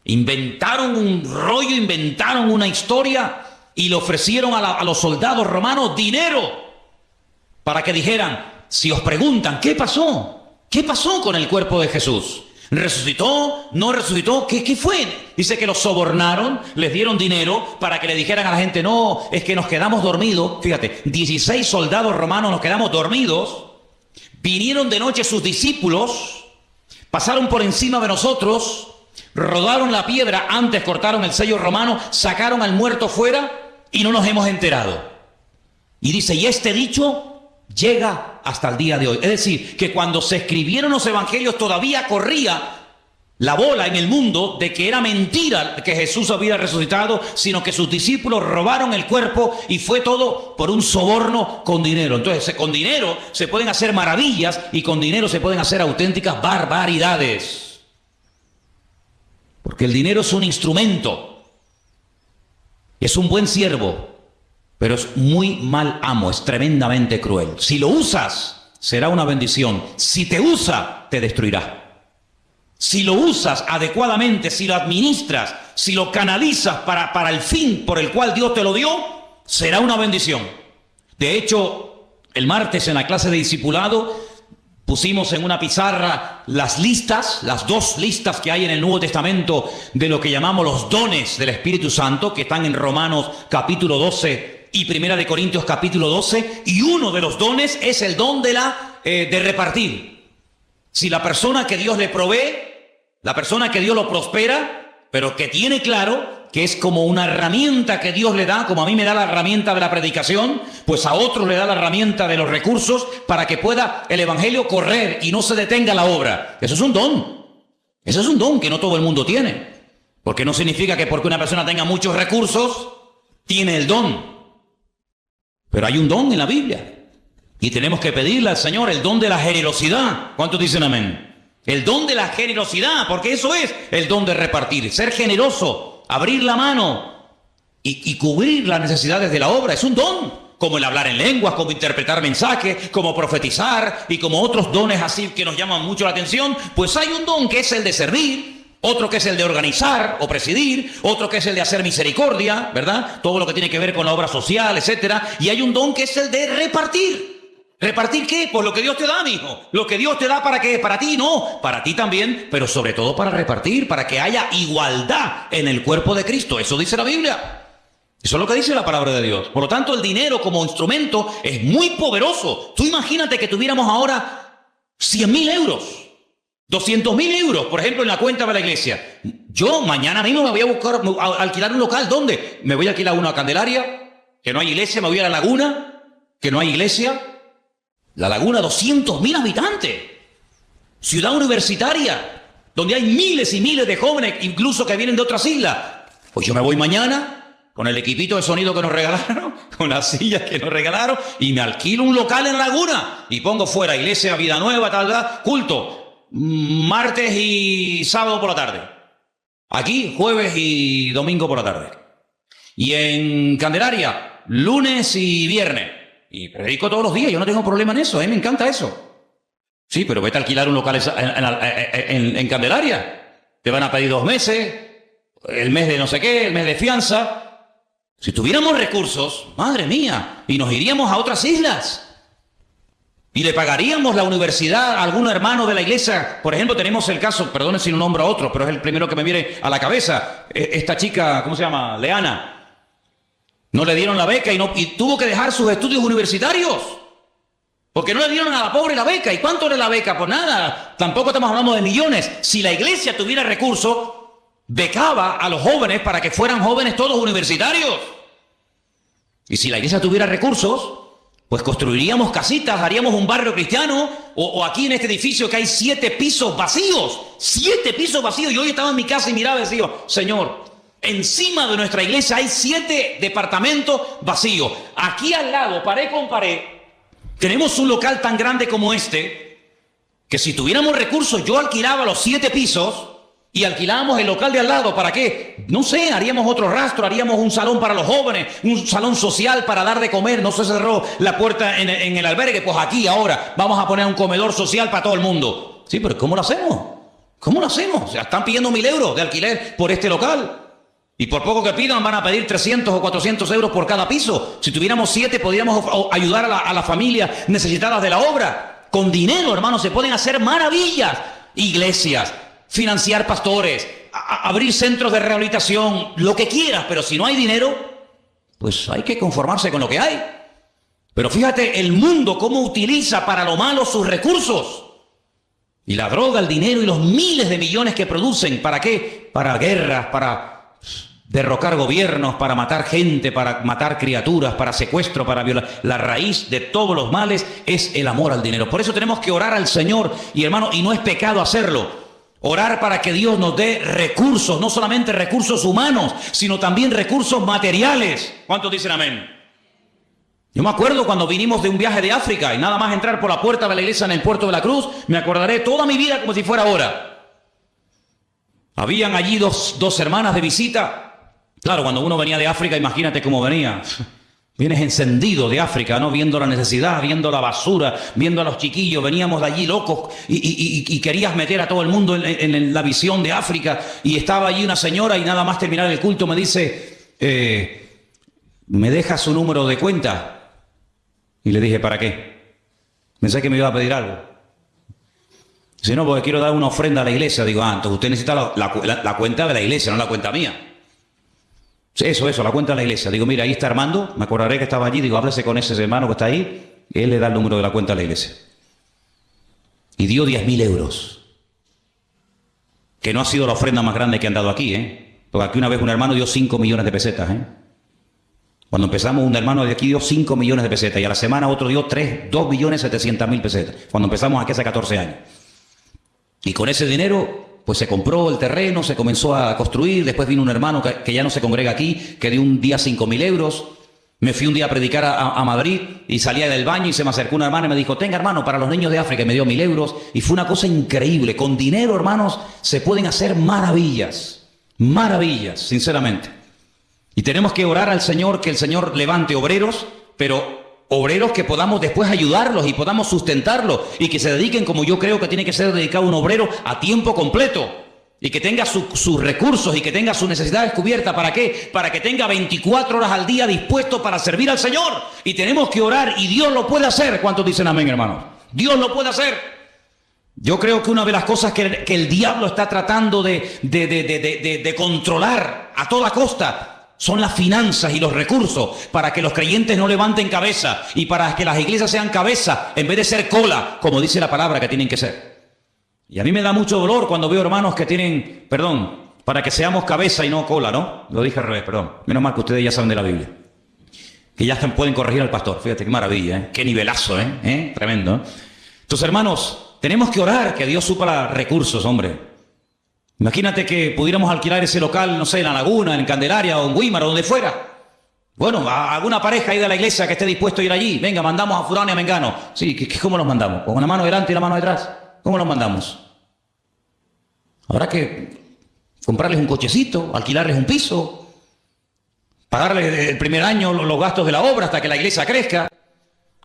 Inventaron un rollo, inventaron una historia y le ofrecieron a los soldados romanos dinero para que dijeran, si os preguntan, ¿qué pasó? ¿Qué pasó con el cuerpo de Jesús? ¿Resucitó? ¿No resucitó? ¿Qué fue? Dice que los sobornaron, les dieron dinero para que le dijeran a la gente, no, es que nos quedamos dormidos. Fíjate, 16 soldados romanos nos quedamos dormidos. Vinieron de noche sus discípulos, pasaron por encima de nosotros, rodaron la piedra, antes cortaron el sello romano, sacaron al muerto fuera y no nos hemos enterado. Y dice, y este dicho llega hasta el día de hoy. Es decir, que cuando se escribieron los evangelios todavía corría la bola en el mundo de que era mentira que Jesús había resucitado, sino que sus discípulos robaron el cuerpo y fue todo por un soborno con dinero. Entonces, con dinero se pueden hacer maravillas y con dinero se pueden hacer auténticas barbaridades. Porque el dinero es un instrumento, es un buen siervo, pero es muy mal amo, es tremendamente cruel. Si lo usas, será una bendición. Si te usa, te destruirá. Si lo usas adecuadamente, si lo administras, si lo canalizas para el fin por el cual Dios te lo dio, será una bendición. De hecho, el martes en la clase de discipulado pusimos en una pizarra las listas, las 2 listas que hay en el Nuevo Testamento de lo que llamamos los dones del Espíritu Santo, que están en Romanos capítulo 12 y Primera de Corintios capítulo 12, y uno de los dones es el don de repartir. Si la persona que Dios le provee, la persona que Dios lo prospera, pero que tiene claro que es como una herramienta que Dios le da, como a mí me da la herramienta de la predicación, pues a otro le da la herramienta de los recursos para que pueda el evangelio correr y no se detenga la obra. Eso es un don. Eso es un don que no todo el mundo tiene. Porque no significa que porque una persona tenga muchos recursos, tiene el don. Pero hay un don en la Biblia. Y tenemos que pedirle al Señor el don de la generosidad. ¿Cuántos dicen amén? El don de la generosidad, porque eso es el don de repartir. Ser generoso, abrir la mano y cubrir las necesidades de la obra. Es un don. Como el hablar en lenguas, como interpretar mensajes, como profetizar y como otros dones así que nos llaman mucho la atención. Pues hay un don que es el de servir. otro que es el de organizar o presidir, otro que es el de hacer misericordia, ¿verdad? Todo lo que tiene que ver con la obra social, etcétera. Y hay un don que es el de repartir. ¿Repartir qué? Pues lo que Dios te da, mijo. Lo que Dios te da, ¿para qué? Para ti, no. Para ti también, pero sobre todo para repartir, para que haya igualdad en el cuerpo de Cristo. Eso dice la Biblia. Eso es lo que dice la palabra de Dios. Por lo tanto, el dinero como instrumento es muy poderoso. Tú imagínate que tuviéramos ahora 100.000 euros, 200.000 euros, por ejemplo, en la cuenta de la iglesia. Yo mañana mismo me voy a alquilar un local. ¿Dónde? Me voy a alquilar una Candelaria, que no hay iglesia. Me voy a La Laguna, que no hay iglesia. La Laguna, 200.000 habitantes. Ciudad universitaria, donde hay miles y miles de jóvenes, incluso que vienen de otras islas. Pues yo me voy mañana con el equipito de sonido que nos regalaron, con las sillas que nos regalaron, y me alquilo un local en Laguna y pongo fuera iglesia, vida nueva, tal, culto, martes y sábado por la tarde. Aquí, jueves y domingo por la tarde. Y en Candelaria, lunes y viernes. Y predico todos los días, yo no tengo problema en eso, me encanta eso. Sí, pero vete a alquilar un local en Candelaria. Te van a pedir 2 meses, el mes de no sé qué, el mes de fianza. Si tuviéramos recursos, madre mía, y nos iríamos a otras islas. Y le pagaríamos la universidad a algún hermano de la iglesia. Por ejemplo, tenemos el caso, perdone si no nombro a otro, pero es el primero que me viene a la cabeza. Esta chica, ¿cómo se llama? Leana. No le dieron la beca y tuvo que dejar sus estudios universitarios. Porque no le dieron a la pobre la beca. ¿Y cuánto era la beca? Pues nada, tampoco estamos hablando de millones. Si la iglesia tuviera recursos, becaba a los jóvenes para que fueran jóvenes todos universitarios. Y si la iglesia tuviera recursos, pues construiríamos casitas, haríamos un barrio cristiano, o aquí en este edificio que hay 7 pisos vacíos. 7 pisos vacíos. Y hoy estaba en mi casa y miraba y decía, Señor, encima de nuestra iglesia hay 7 departamentos vacíos. Aquí al lado, pared con pared, tenemos un local tan grande como este, que si tuviéramos recursos, yo alquilaba los 7 pisos y alquilábamos el local de al lado. ¿Para qué? No sé, haríamos otro rastro, haríamos un salón para los jóvenes, un salón social para dar de comer. No se cerró la puerta en el albergue, pues aquí ahora vamos a poner un comedor social para todo el mundo. Sí, pero ¿cómo lo hacemos? ¿Cómo lo hacemos? O sea, están pidiendo 1.000 euros de alquiler por este local. Y por poco que pidan van a pedir 300 o 400 euros por cada piso. Si tuviéramos 7 podríamos ayudar a las familias necesitadas de la obra. Con dinero, hermanos, se pueden hacer maravillas. Iglesias, financiar pastores, abrir centros de rehabilitación, lo que quieras. Pero si no hay dinero, pues hay que conformarse con lo que hay. Pero fíjate el mundo cómo utiliza para lo malo sus recursos. Y la droga, el dinero y los miles de millones que producen. ¿Para qué? Para guerras, para derrocar gobiernos, para matar gente, para matar criaturas, para secuestro, para violar. La raíz de todos los males es el amor al dinero. Por eso tenemos que orar al Señor, y hermano, y no es pecado hacerlo. Orar para que Dios nos dé recursos, no solamente recursos humanos, sino también recursos materiales. ¿Cuántos dicen amén? Yo me acuerdo cuando vinimos de un viaje de África y nada más entrar por la puerta de la iglesia en el Puerto de la Cruz, me acordaré toda mi vida como si fuera ahora. Habían allí dos hermanas de visita. Claro, cuando uno venía de África, imagínate cómo venía. Vienes encendido de África, ¿no? Viendo la necesidad, viendo la basura, viendo a los chiquillos. Veníamos de allí locos y querías meter a todo el mundo en la visión de África. Y estaba allí una señora y nada más terminar el culto me dice, ¿me deja su número de cuenta? Y le dije, ¿para qué? Pensé que me iba a pedir algo. Si no, porque quiero dar una ofrenda a la iglesia. Digo, entonces usted necesita la cuenta de la iglesia, no la cuenta mía. Eso, la cuenta de la iglesia. Digo, mira, ahí está Armando, me acordaré que estaba allí. Digo, háblese con ese hermano que está ahí, y él le da el número de la cuenta de la iglesia. Y dio 10.000 euros. Que no ha sido la ofrenda más grande que han dado aquí, Porque aquí una vez un hermano dio 5 millones de pesetas, Cuando empezamos, un hermano de aquí dio 5 millones de pesetas, y a la semana otro dio 2.700.000 pesetas, cuando empezamos aquí hace 14 años. Y con ese dinero, pues se compró el terreno, se comenzó a construir. Después vino un hermano que ya no se congrega aquí, que dio un día 5.000 euros. Me fui un día a predicar a Madrid y salía del baño y se me acercó una hermana y me dijo, tenga hermano, para los niños de África, y me dio 1.000 euros. Y fue una cosa increíble. Con dinero, hermanos, se pueden hacer maravillas. Maravillas, sinceramente. Y tenemos que orar al Señor, que el Señor levante obreros, pero obreros que podamos después ayudarlos y podamos sustentarlos, y que se dediquen, como yo creo que tiene que ser dedicado un obrero, a tiempo completo. y que tenga sus recursos y que tenga sus necesidades cubiertas. ¿Para qué? Para que tenga 24 horas al día dispuesto para servir al Señor. Y tenemos que orar y Dios lo puede hacer. ¿Cuántos dicen amén, hermanos? Dios lo puede hacer. Yo creo que una de las cosas que el diablo está tratando de controlar a toda costa son las finanzas y los recursos, para que los creyentes no levanten cabeza y para que las iglesias sean cabeza en vez de ser cola, como dice la palabra que tienen que ser. Y a mí me da mucho dolor cuando veo hermanos que tienen, para que seamos cabeza y no cola, ¿no? Lo dije al revés, perdón. Menos mal que ustedes ya saben de la Biblia. Que ya pueden corregir al pastor. Fíjate qué maravilla, ¿eh? Qué nivelazo, ¿eh? Tremendo, ¿eh? Entonces, hermanos, tenemos que orar que Dios supla recursos, hombre. Imagínate que pudiéramos alquilar ese local, no sé, en La Laguna, en Candelaria o en Guímar o donde fuera. Bueno, a alguna pareja ahí de la iglesia que esté dispuesto a ir allí. Venga, mandamos a fulano y a mengano. Sí, ¿cómo los mandamos? ¿Con una mano delante y la mano detrás? ¿Cómo los mandamos? Habrá que comprarles un cochecito, alquilarles un piso, pagarles el primer año los gastos de la obra hasta que la iglesia crezca.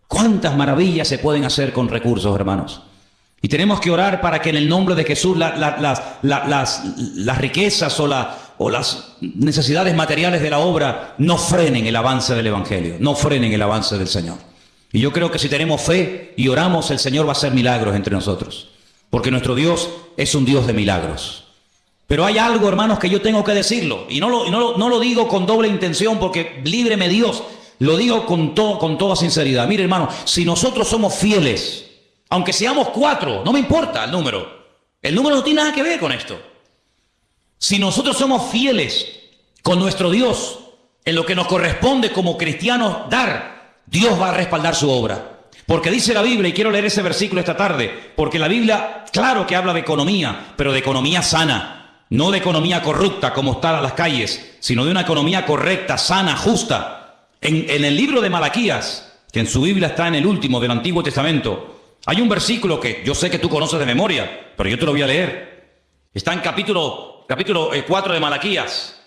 ¿Cuántas maravillas se pueden hacer con recursos, hermanos? Y tenemos que orar para que en el nombre de Jesús las riquezas o las necesidades materiales de la obra no frenen el avance del Evangelio, no frenen el avance del Señor. Y yo creo que si tenemos fe y oramos, el Señor va a hacer milagros entre nosotros. Porque nuestro Dios es un Dios de milagros. Pero hay algo, hermanos, que yo tengo que decirlo. Y no lo digo con doble intención, porque líbreme Dios. Lo digo con toda sinceridad. Mire, hermano, si nosotros somos fieles, aunque seamos 4, no me importa el número. El número no tiene nada que ver con esto. Si nosotros somos fieles con nuestro Dios en lo que nos corresponde como cristianos dar, Dios va a respaldar su obra. Porque dice la Biblia, y quiero leer ese versículo esta tarde, porque la Biblia, claro que habla de economía, pero de economía sana, no de economía corrupta como está en las calles, sino de una economía correcta, sana, justa. En el libro de Malaquías, que en su Biblia está en el último del Antiguo Testamento, hay un versículo que yo sé que tú conoces de memoria, pero yo te lo voy a leer. Está en capítulo 4 de Malaquías.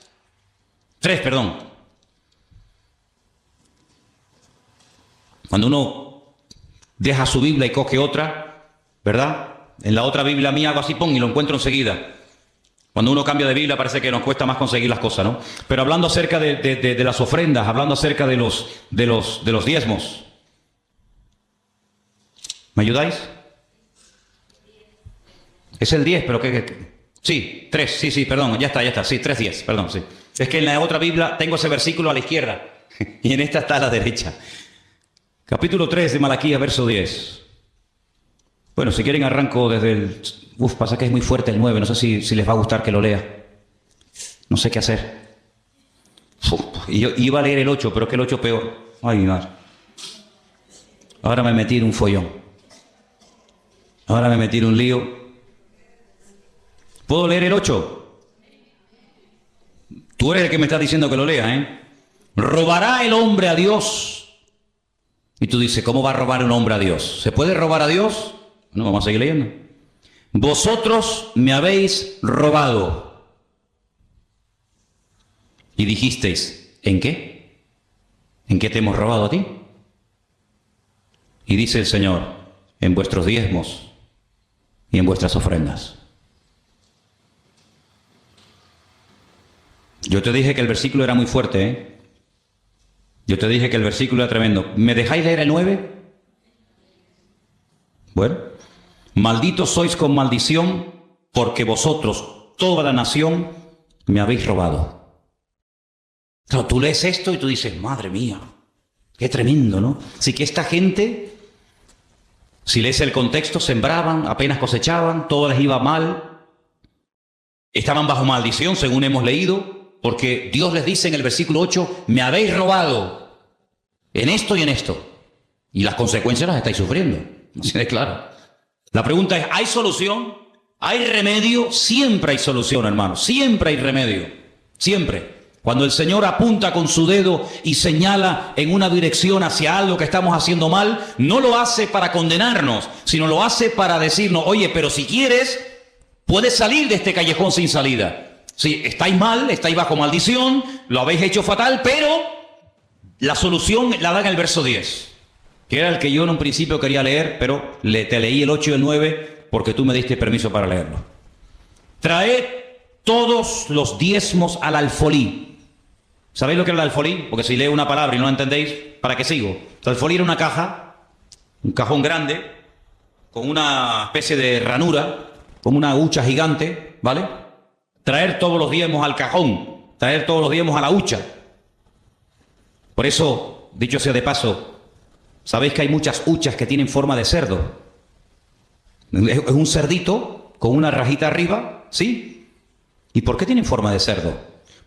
3, perdón. Cuando uno deja su Biblia y coge otra, ¿verdad? En la otra Biblia mía hago así, y lo encuentro enseguida. Cuando uno cambia de Biblia parece que nos cuesta más conseguir las cosas, ¿no? Pero hablando acerca de las ofrendas, hablando acerca de los diezmos. ¿Me ayudáis? Es el 10, pero ¿qué? Sí, 3, sí, perdón, ya está, sí, 3:10, perdón, sí. Es que en la otra Biblia tengo ese versículo a la izquierda y en esta está a la derecha. Capítulo 3 de Malaquías, verso 10. Bueno, si quieren arranco desde el... pasa que es muy fuerte el 9, no sé si les va a gustar que lo lea. No sé qué hacer. Y yo iba a leer el 8, pero es que el 8 peor. Ay, mi madre. Ahora me metí en un follón. Ahora me metí en un lío. ¿Puedo leer el 8? Tú eres el que me estás diciendo que lo lea, ¿eh? ¿Robará el hombre a Dios? Y tú dices, ¿cómo va a robar un hombre a Dios? ¿Se puede robar a Dios? No, vamos a seguir leyendo. Vosotros me habéis robado. Y dijisteis, ¿en qué? ¿En qué te hemos robado a ti? Y dice el Señor, en vuestros diezmos y en vuestras ofrendas. Yo te dije que el versículo era muy fuerte, ¿eh? Yo te dije que el versículo era tremendo. ¿Me dejáis leer el 9? Bueno. Malditos sois con maldición, porque vosotros, toda la nación, me habéis robado. Claro, tú lees esto y tú dices, madre mía, qué tremendo, ¿no? Así que esta gente, si lees el contexto, sembraban, apenas cosechaban, todo les iba mal. Estaban bajo maldición, según hemos leído. Porque Dios les dice en el versículo 8, me habéis robado en esto y en esto. Y las consecuencias las estáis sufriendo. Así de claro. La pregunta es, ¿hay solución? ¿Hay remedio? Siempre hay solución, hermano. Siempre hay remedio. Siempre. Cuando el Señor apunta con su dedo y señala en una dirección hacia algo que estamos haciendo mal, no lo hace para condenarnos, sino lo hace para decirnos, oye, pero si quieres, puedes salir de este callejón sin salida. Sí, estáis mal, estáis bajo maldición, lo habéis hecho fatal, pero la solución la da en el verso 10, que era el que yo en un principio quería leer, pero te leí el 8 y el 9 porque tú me diste permiso para leerlo. Traed todos los diezmos al alfolí. ¿Sabéis lo que es el alfolí? Porque si leo una palabra y no la entendéis, ¿para qué sigo? El alfolí era una caja, un cajón grande, con una especie de ranura, como una hucha gigante, ¿vale? Traer todos los diezmos al cajón, traer todos los diezmos a la hucha. Por eso, dicho sea de paso, sabéis que hay muchas huchas que tienen forma de cerdo. Es un cerdito con una rajita arriba, ¿sí? ¿Y por qué tienen forma de cerdo?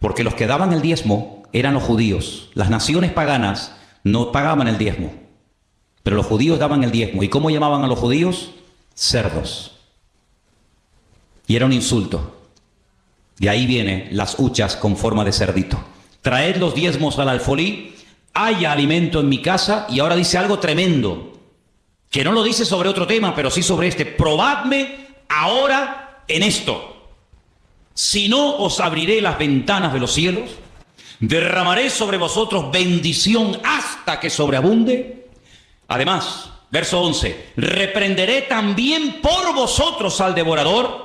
Porque los que daban el diezmo eran los judíos. Las naciones paganas no pagaban el diezmo, pero los judíos daban el diezmo. ¿Y cómo llamaban a los judíos? Cerdos. Y era un insulto. De ahí vienen las huchas con forma de cerdito. Traed los diezmos al alfolí, haya alimento en mi casa. Y ahora dice algo tremendo, que no lo dice sobre otro tema, pero sí sobre este. Probadme ahora en esto. Si no, os abriré las ventanas de los cielos, derramaré sobre vosotros bendición hasta que sobreabunde. Además, verso 11, reprenderé también por vosotros al devorador,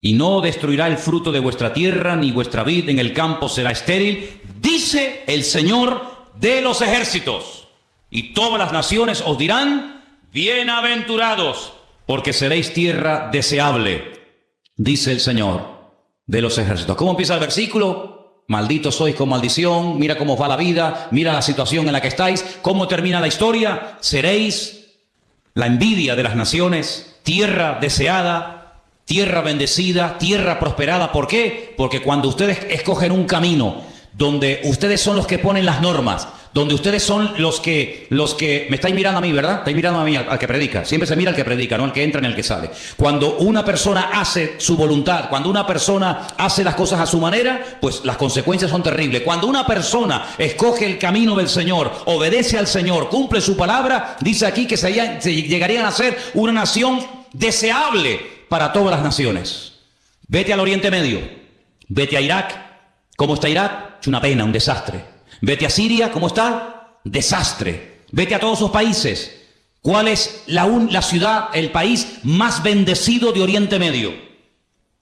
y no destruirá el fruto de vuestra tierra, ni vuestra vid en el campo será estéril, dice el Señor de los ejércitos. Y todas las naciones os dirán, bienaventurados, porque seréis tierra deseable, dice el Señor de los ejércitos. ¿Cómo empieza el versículo? Malditos sois con maldición, mira cómo va la vida, mira la situación en la que estáis, cómo termina la historia. Seréis la envidia de las naciones, tierra deseada, tierra bendecida, tierra prosperada. ¿Por qué? Porque cuando ustedes escogen un camino donde ustedes son los que ponen las normas, donde ustedes son los que me estáis mirando a mí, ¿verdad? Estáis mirando a mí, al que predica. Siempre se mira al que predica, no al que entra ni al que sale. Cuando una persona hace su voluntad, cuando una persona hace las cosas a su manera, pues las consecuencias son terribles. Cuando una persona escoge el camino del Señor, obedece al Señor, cumple su palabra, dice aquí que se llegarían a ser una nación deseable para todas las naciones. Vete al Oriente Medio, vete a Irak. ¿Cómo está Irak? Es una pena, un desastre. Vete a Siria, ¿cómo está? Desastre. Vete a todos esos países. ¿Cuál es la ciudad, el país más bendecido de Oriente Medio?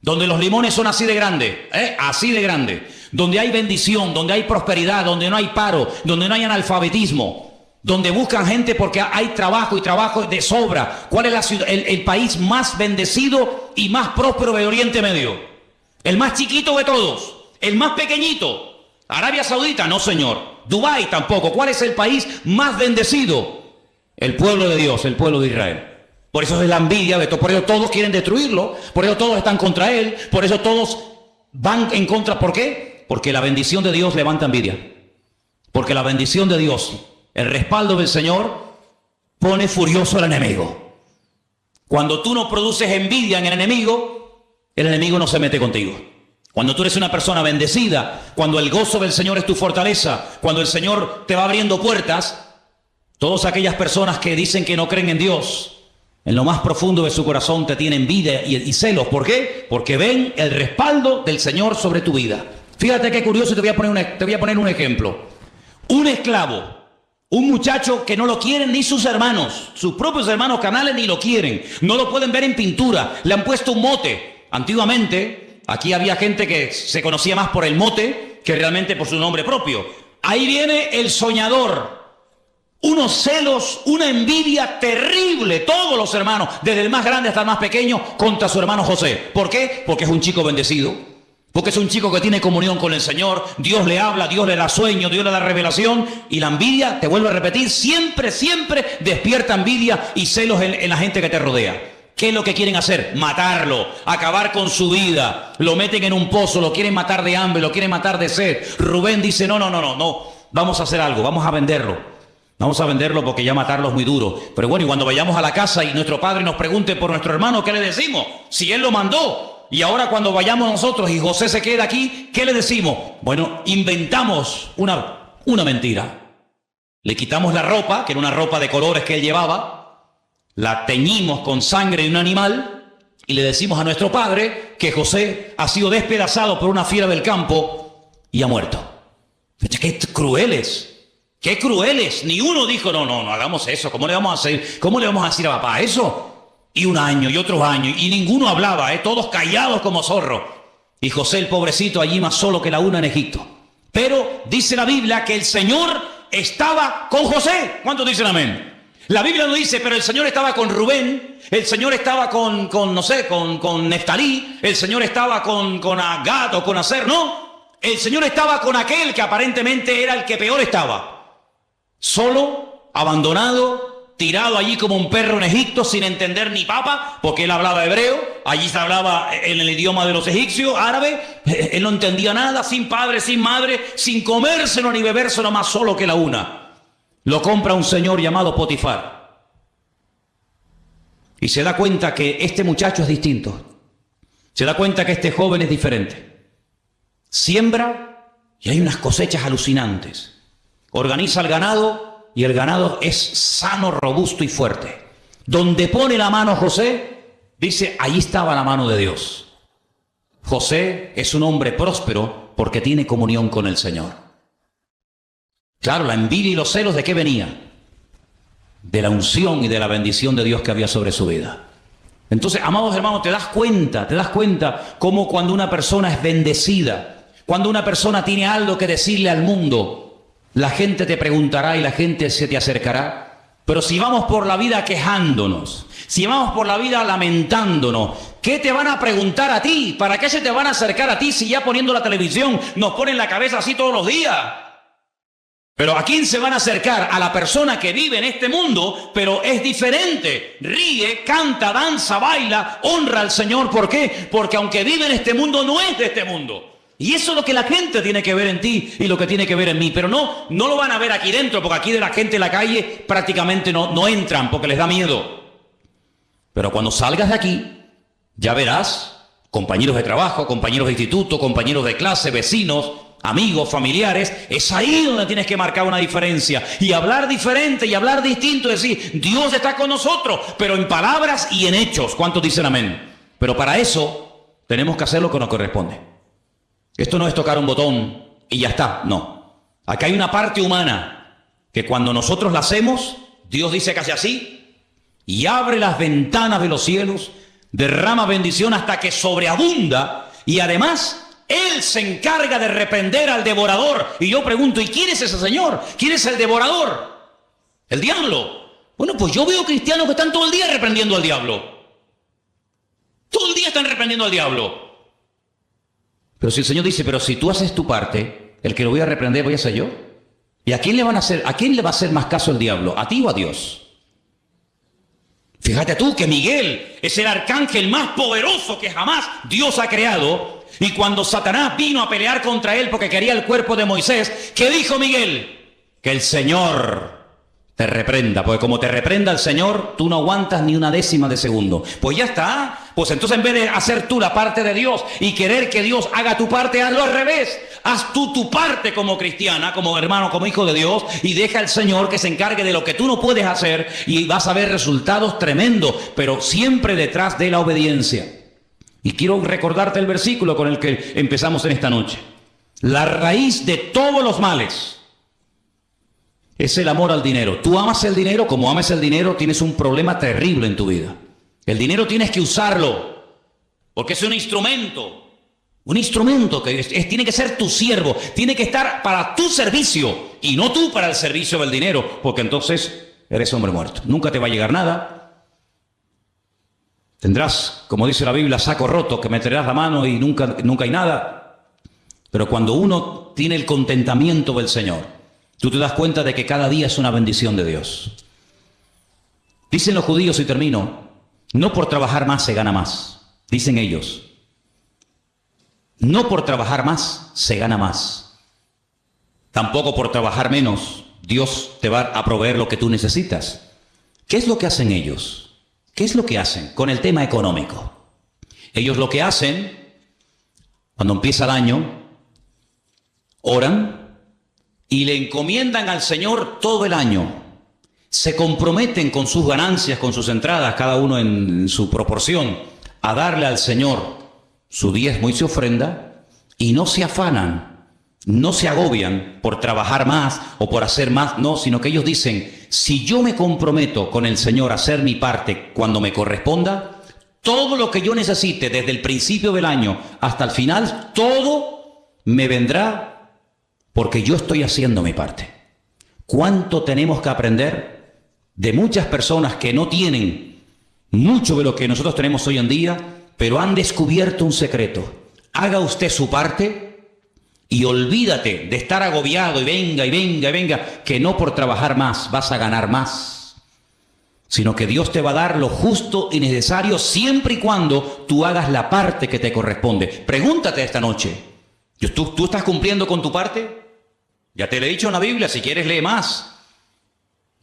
Donde los limones son así de grandes, así de grandes. Donde hay bendición, donde hay prosperidad, donde no hay paro, donde no hay analfabetismo, donde buscan gente porque hay trabajo y trabajo de sobra. ¿Cuál es la ciudad, el país más bendecido y más próspero de Oriente Medio? El más chiquito de todos, el más pequeñito. Arabia Saudita, no señor. Dubái tampoco. ¿Cuál es el país más bendecido? El pueblo de Dios, el pueblo de Israel. Por eso es la envidia de todo. Por eso todos quieren destruirlo. Por eso todos están contra él. Por eso todos van en contra. ¿Por qué? Porque la bendición de Dios levanta envidia. Porque la bendición de Dios, el respaldo del Señor, pone furioso al enemigo. Cuando tú no produces envidia en el enemigo no se mete contigo. Cuando tú eres una persona bendecida, cuando el gozo del Señor es tu fortaleza, cuando el Señor te va abriendo puertas, todas aquellas personas que dicen que no creen en Dios, en lo más profundo de su corazón te tienen envidia y celos. ¿Por qué? Porque ven el respaldo del Señor sobre tu vida. Fíjate qué curioso, te voy a poner un ejemplo. Un esclavo, un muchacho que no lo quieren ni sus hermanos, sus propios hermanos carnales ni lo quieren, no lo pueden ver en pintura, le han puesto un mote. Antiguamente, aquí había gente que se conocía más por el mote que realmente por su nombre propio. Ahí viene el soñador. Unos celos, una envidia terrible. Todos los hermanos, desde el más grande hasta el más pequeño, contra su hermano José. ¿Por qué? Porque es un chico bendecido. Porque es un chico que tiene comunión con el Señor. Dios le habla, Dios le da sueño, Dios le da revelación. Y la envidia, te vuelvo a repetir, siempre despierta envidia y celos en la gente que te rodea. ¿Qué es lo que quieren hacer? Matarlo, acabar con su vida. Lo meten en un pozo, lo quieren matar de hambre, lo quieren matar de sed. Rubén dice, no, vamos a hacer algo, vamos a venderlo. Vamos a venderlo porque ya matarlo es muy duro. Pero bueno, y cuando vayamos a la casa y nuestro padre nos pregunte por nuestro hermano, ¿qué le decimos? Si él lo mandó. Y ahora cuando vayamos nosotros y José se queda aquí, ¿qué le decimos? Bueno, inventamos una mentira. Le quitamos la ropa, que era una ropa de colores que él llevaba, la teñimos con sangre de un animal y le decimos a nuestro padre que José ha sido despedazado por una fiera del campo y ha muerto. ¡Qué crueles! ¡Qué crueles! Ni uno dijo, no hagamos eso. ¿Cómo le vamos a hacer? ¿Cómo le vamos a decir a papá eso? y un año, y otros años, y ninguno hablaba, todos callados como zorros. Y José, el pobrecito, allí más solo que la una en Egipto. Pero dice la Biblia que el Señor estaba con José. ¿Cuántos dicen amén? La Biblia no dice, pero el Señor estaba con Rubén, el Señor estaba con Neftalí, el Señor estaba con Gad o con Aser. No, el Señor estaba con aquel que aparentemente era el que peor estaba. Solo, abandonado, tirado allí como un perro en Egipto sin entender ni papa, porque él hablaba hebreo, allí se hablaba en el idioma de los egipcios, árabe, él no entendía nada, sin padre, sin madre, sin comérselo ni bebérselo, más solo que la una. Lo compra un señor llamado Potifar. Y se da cuenta que este muchacho es distinto. Se da cuenta que este joven es diferente. Siembra y hay unas cosechas alucinantes. Organiza el ganado y el ganado es sano, robusto y fuerte. Donde pone la mano José, dice, allí estaba la mano de Dios. José es un hombre próspero porque tiene comunión con el Señor. Claro, la envidia y los celos, ¿de qué venía? De la unción y de la bendición de Dios que había sobre su vida. Entonces, amados hermanos, te das cuenta cómo cuando una persona es bendecida, cuando una persona tiene algo que decirle al mundo, la gente te preguntará y la gente se te acercará. Pero si vamos por la vida quejándonos, si vamos por la vida lamentándonos, ¿qué te van a preguntar a ti? ¿Para qué se te van a acercar a ti si ya poniendo la televisión nos ponen la cabeza así todos los días? Pero ¿a quién se van a acercar? A la persona que vive en este mundo, pero es diferente. Ríe, canta, danza, baila, honra al Señor. ¿Por qué? Porque aunque vive en este mundo, no es de este mundo. Y eso es lo que la gente tiene que ver en ti y lo que tiene que ver en mí. Pero no lo van a ver aquí dentro, porque aquí de la gente en la calle prácticamente no entran porque les da miedo. Pero cuando salgas de aquí, ya verás compañeros de trabajo, compañeros de instituto, compañeros de clase, vecinos, amigos, familiares. Es ahí donde tienes que marcar una diferencia y hablar diferente y hablar distinto, decir, Dios está con nosotros, pero en palabras y en hechos. ¿Cuántos dicen amén? Pero para eso tenemos que hacer lo que nos corresponde. Esto no es tocar un botón y ya está, no. Acá hay una parte humana que cuando nosotros la hacemos, Dios dice que hace así y abre las ventanas de los cielos, derrama bendición hasta que sobreabunda y además Él se encarga de reprender al devorador. Y yo pregunto, ¿y quién es ese señor? ¿Quién es el devorador? ¿El diablo? Bueno, pues yo veo cristianos que están todo el día reprendiendo al diablo. Todo el día están reprendiendo al diablo. Pero si el Señor dice, pero si tú haces tu parte, el que lo voy a reprender voy a ser yo. ¿Y a quién le va a hacer más caso el diablo? ¿A ti o a Dios? Fíjate tú que Miguel es el arcángel más poderoso que jamás Dios ha creado. Y cuando Satanás vino a pelear contra él porque quería el cuerpo de Moisés, ¿qué dijo Miguel? Que el Señor te reprenda, porque como te reprenda el Señor, tú no aguantas ni una décima de segundo. Pues ya está. Pues entonces en vez de hacer tú la parte de Dios y querer que Dios haga tu parte, hazlo al revés. Haz tú tu parte como cristiana, como hermano, como hijo de Dios, y deja al Señor que se encargue de lo que tú no puedes hacer y vas a ver resultados tremendos, pero siempre detrás de la obediencia. Y quiero recordarte el versículo con el que empezamos en esta noche. La raíz de todos los males es el amor al dinero. Tú amas el dinero, como ames el dinero, tienes un problema terrible en tu vida. El dinero tienes que usarlo, porque es un instrumento que tiene que ser tu siervo, tiene que estar para tu servicio y no tú para el servicio del dinero, porque entonces eres hombre muerto. Nunca te va a llegar nada. Tendrás, como dice la Biblia, saco roto, que meterás la mano y nunca hay nada. Pero cuando uno tiene el contentamiento del Señor, tú te das cuenta de que cada día es una bendición de Dios. Dicen los judíos, y termino, no por trabajar más se gana más. Dicen ellos, no por trabajar más se gana más. Tampoco por trabajar menos Dios te va a proveer lo que tú necesitas. ¿Qué es lo que hacen ellos? ¿Qué es lo que hacen con el tema económico? Ellos lo que hacen, cuando empieza el año, oran y le encomiendan al Señor todo el año. Se comprometen con sus ganancias, con sus entradas, cada uno en su proporción, a darle al Señor su diezmo y su ofrenda, y no se afanan, no se agobian por trabajar más o por hacer más, no, sino que ellos dicen, si yo me comprometo con el Señor a hacer mi parte cuando me corresponda, todo lo que yo necesite desde el principio del año hasta el final, todo me vendrá porque yo estoy haciendo mi parte. ¿Cuánto tenemos que aprender de muchas personas que no tienen mucho de lo que nosotros tenemos hoy en día, pero han descubierto un secreto? Haga usted su parte y olvídate de estar agobiado y venga, y venga, y venga, que no por trabajar más vas a ganar más, sino que Dios te va a dar lo justo y necesario siempre y cuando tú hagas la parte que te corresponde. Pregúntate esta noche, ¿tú estás cumpliendo con tu parte? Ya te lo he dicho en la Biblia, si quieres lee más.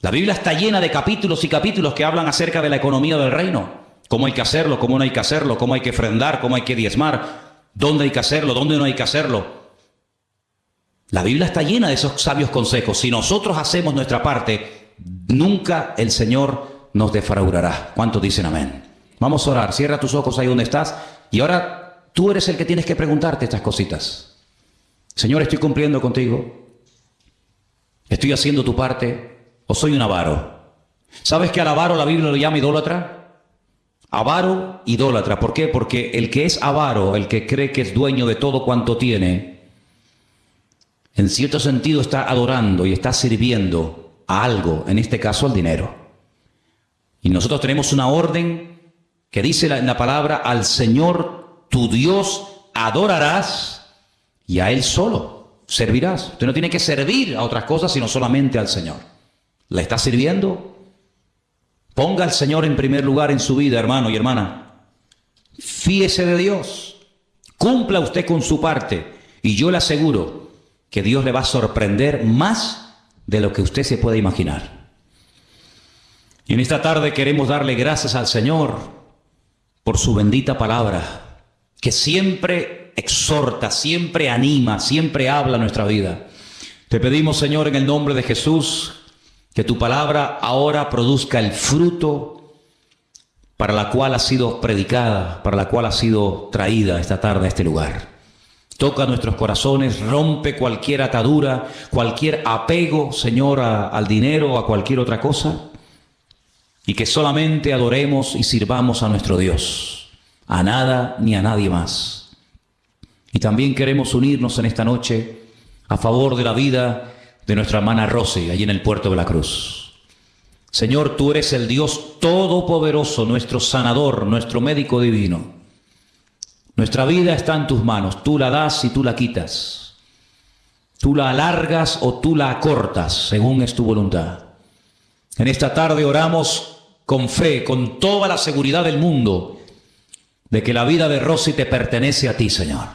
La Biblia está llena de capítulos y capítulos que hablan acerca de la economía del reino. Cómo hay que hacerlo, cómo no hay que hacerlo, cómo hay que ofrendar, cómo hay que diezmar, dónde hay que hacerlo, dónde no hay que hacerlo. La Biblia está llena de esos sabios consejos. Si nosotros hacemos nuestra parte, nunca el Señor nos defraudará. ¿Cuántos dicen amén? Vamos a orar. Cierra tus ojos ahí donde estás. Y ahora tú eres el que tienes que preguntarte estas cositas. Señor, ¿estoy cumpliendo contigo? ¿Estoy haciendo tu parte o soy un avaro? ¿Sabes que al avaro la Biblia lo llama idólatra? Avaro, idólatra. ¿Por qué? Porque el que es avaro, el que cree que es dueño de todo cuanto tiene, en cierto sentido está adorando y está sirviendo a algo, en este caso al dinero. Y nosotros tenemos una orden que dice en la palabra: al Señor tu Dios adorarás y a Él solo servirás. Usted no tiene que servir a otras cosas sino solamente al Señor. ¿La está sirviendo? Ponga al Señor en primer lugar en su vida, hermano y hermana. Fíese de Dios. Cumpla usted con su parte y yo le aseguro que Dios le va a sorprender más de lo que usted se puede imaginar. Y en esta tarde queremos darle gracias al Señor por su bendita palabra, que siempre exhorta, siempre anima, siempre habla nuestra vida. Te pedimos, Señor, en el nombre de Jesús, que tu palabra ahora produzca el fruto para la cual ha sido predicada, para la cual ha sido traída esta tarde a este lugar. Toca nuestros corazones, rompe cualquier atadura, cualquier apego, Señor, al dinero o a cualquier otra cosa, y que solamente adoremos y sirvamos a nuestro Dios, a nada ni a nadie más. Y también queremos unirnos en esta noche a favor de la vida de nuestra hermana Rosy, allí en el Puerto de la Cruz. Señor, tú eres el Dios todopoderoso, nuestro sanador, nuestro médico divino. Nuestra vida está en tus manos, tú la das y tú la quitas. Tú la alargas o tú la acortas, según es tu voluntad. En esta tarde oramos con fe, con toda la seguridad del mundo, de que la vida de Rosy te pertenece a ti, Señor.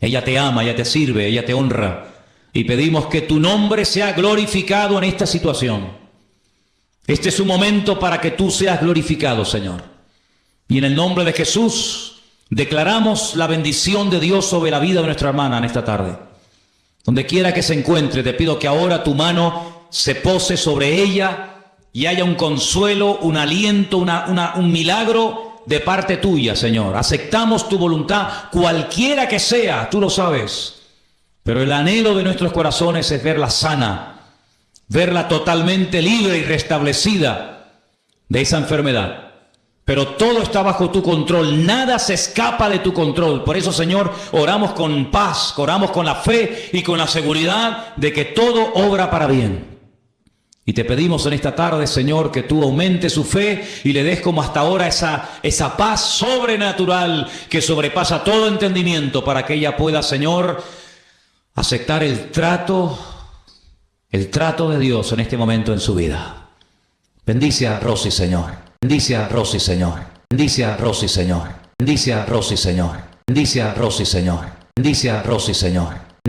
Ella te ama, ella te sirve, ella te honra. Y pedimos que tu nombre sea glorificado en esta situación. Este es un momento para que tú seas glorificado, Señor. Y en el nombre de Jesús declaramos la bendición de Dios sobre la vida de nuestra hermana en esta tarde. Donde quiera que se encuentre, te pido que ahora tu mano se pose sobre ella y haya un consuelo, un aliento, un milagro de parte tuya, Señor. Aceptamos tu voluntad, cualquiera que sea, tú lo sabes. Pero el anhelo de nuestros corazones es verla sana, verla totalmente libre y restablecida de esa enfermedad. Pero todo está bajo tu control, nada se escapa de tu control. Por eso, Señor, oramos con paz, oramos con la fe y con la seguridad de que todo obra para bien. Y te pedimos en esta tarde, Señor, que tú aumentes su fe y le des como hasta ahora esa paz sobrenatural que sobrepasa todo entendimiento, para que ella pueda, Señor, aceptar el trato de Dios en este momento en su vida. Bendice a Rosy, Señor. Bendice a Rosy, Señor. Bendice a Rosy, Señor. Bendice a Rosy, Señor. Bendice a Rosy, Señor. Bendice a Rosy, Señor.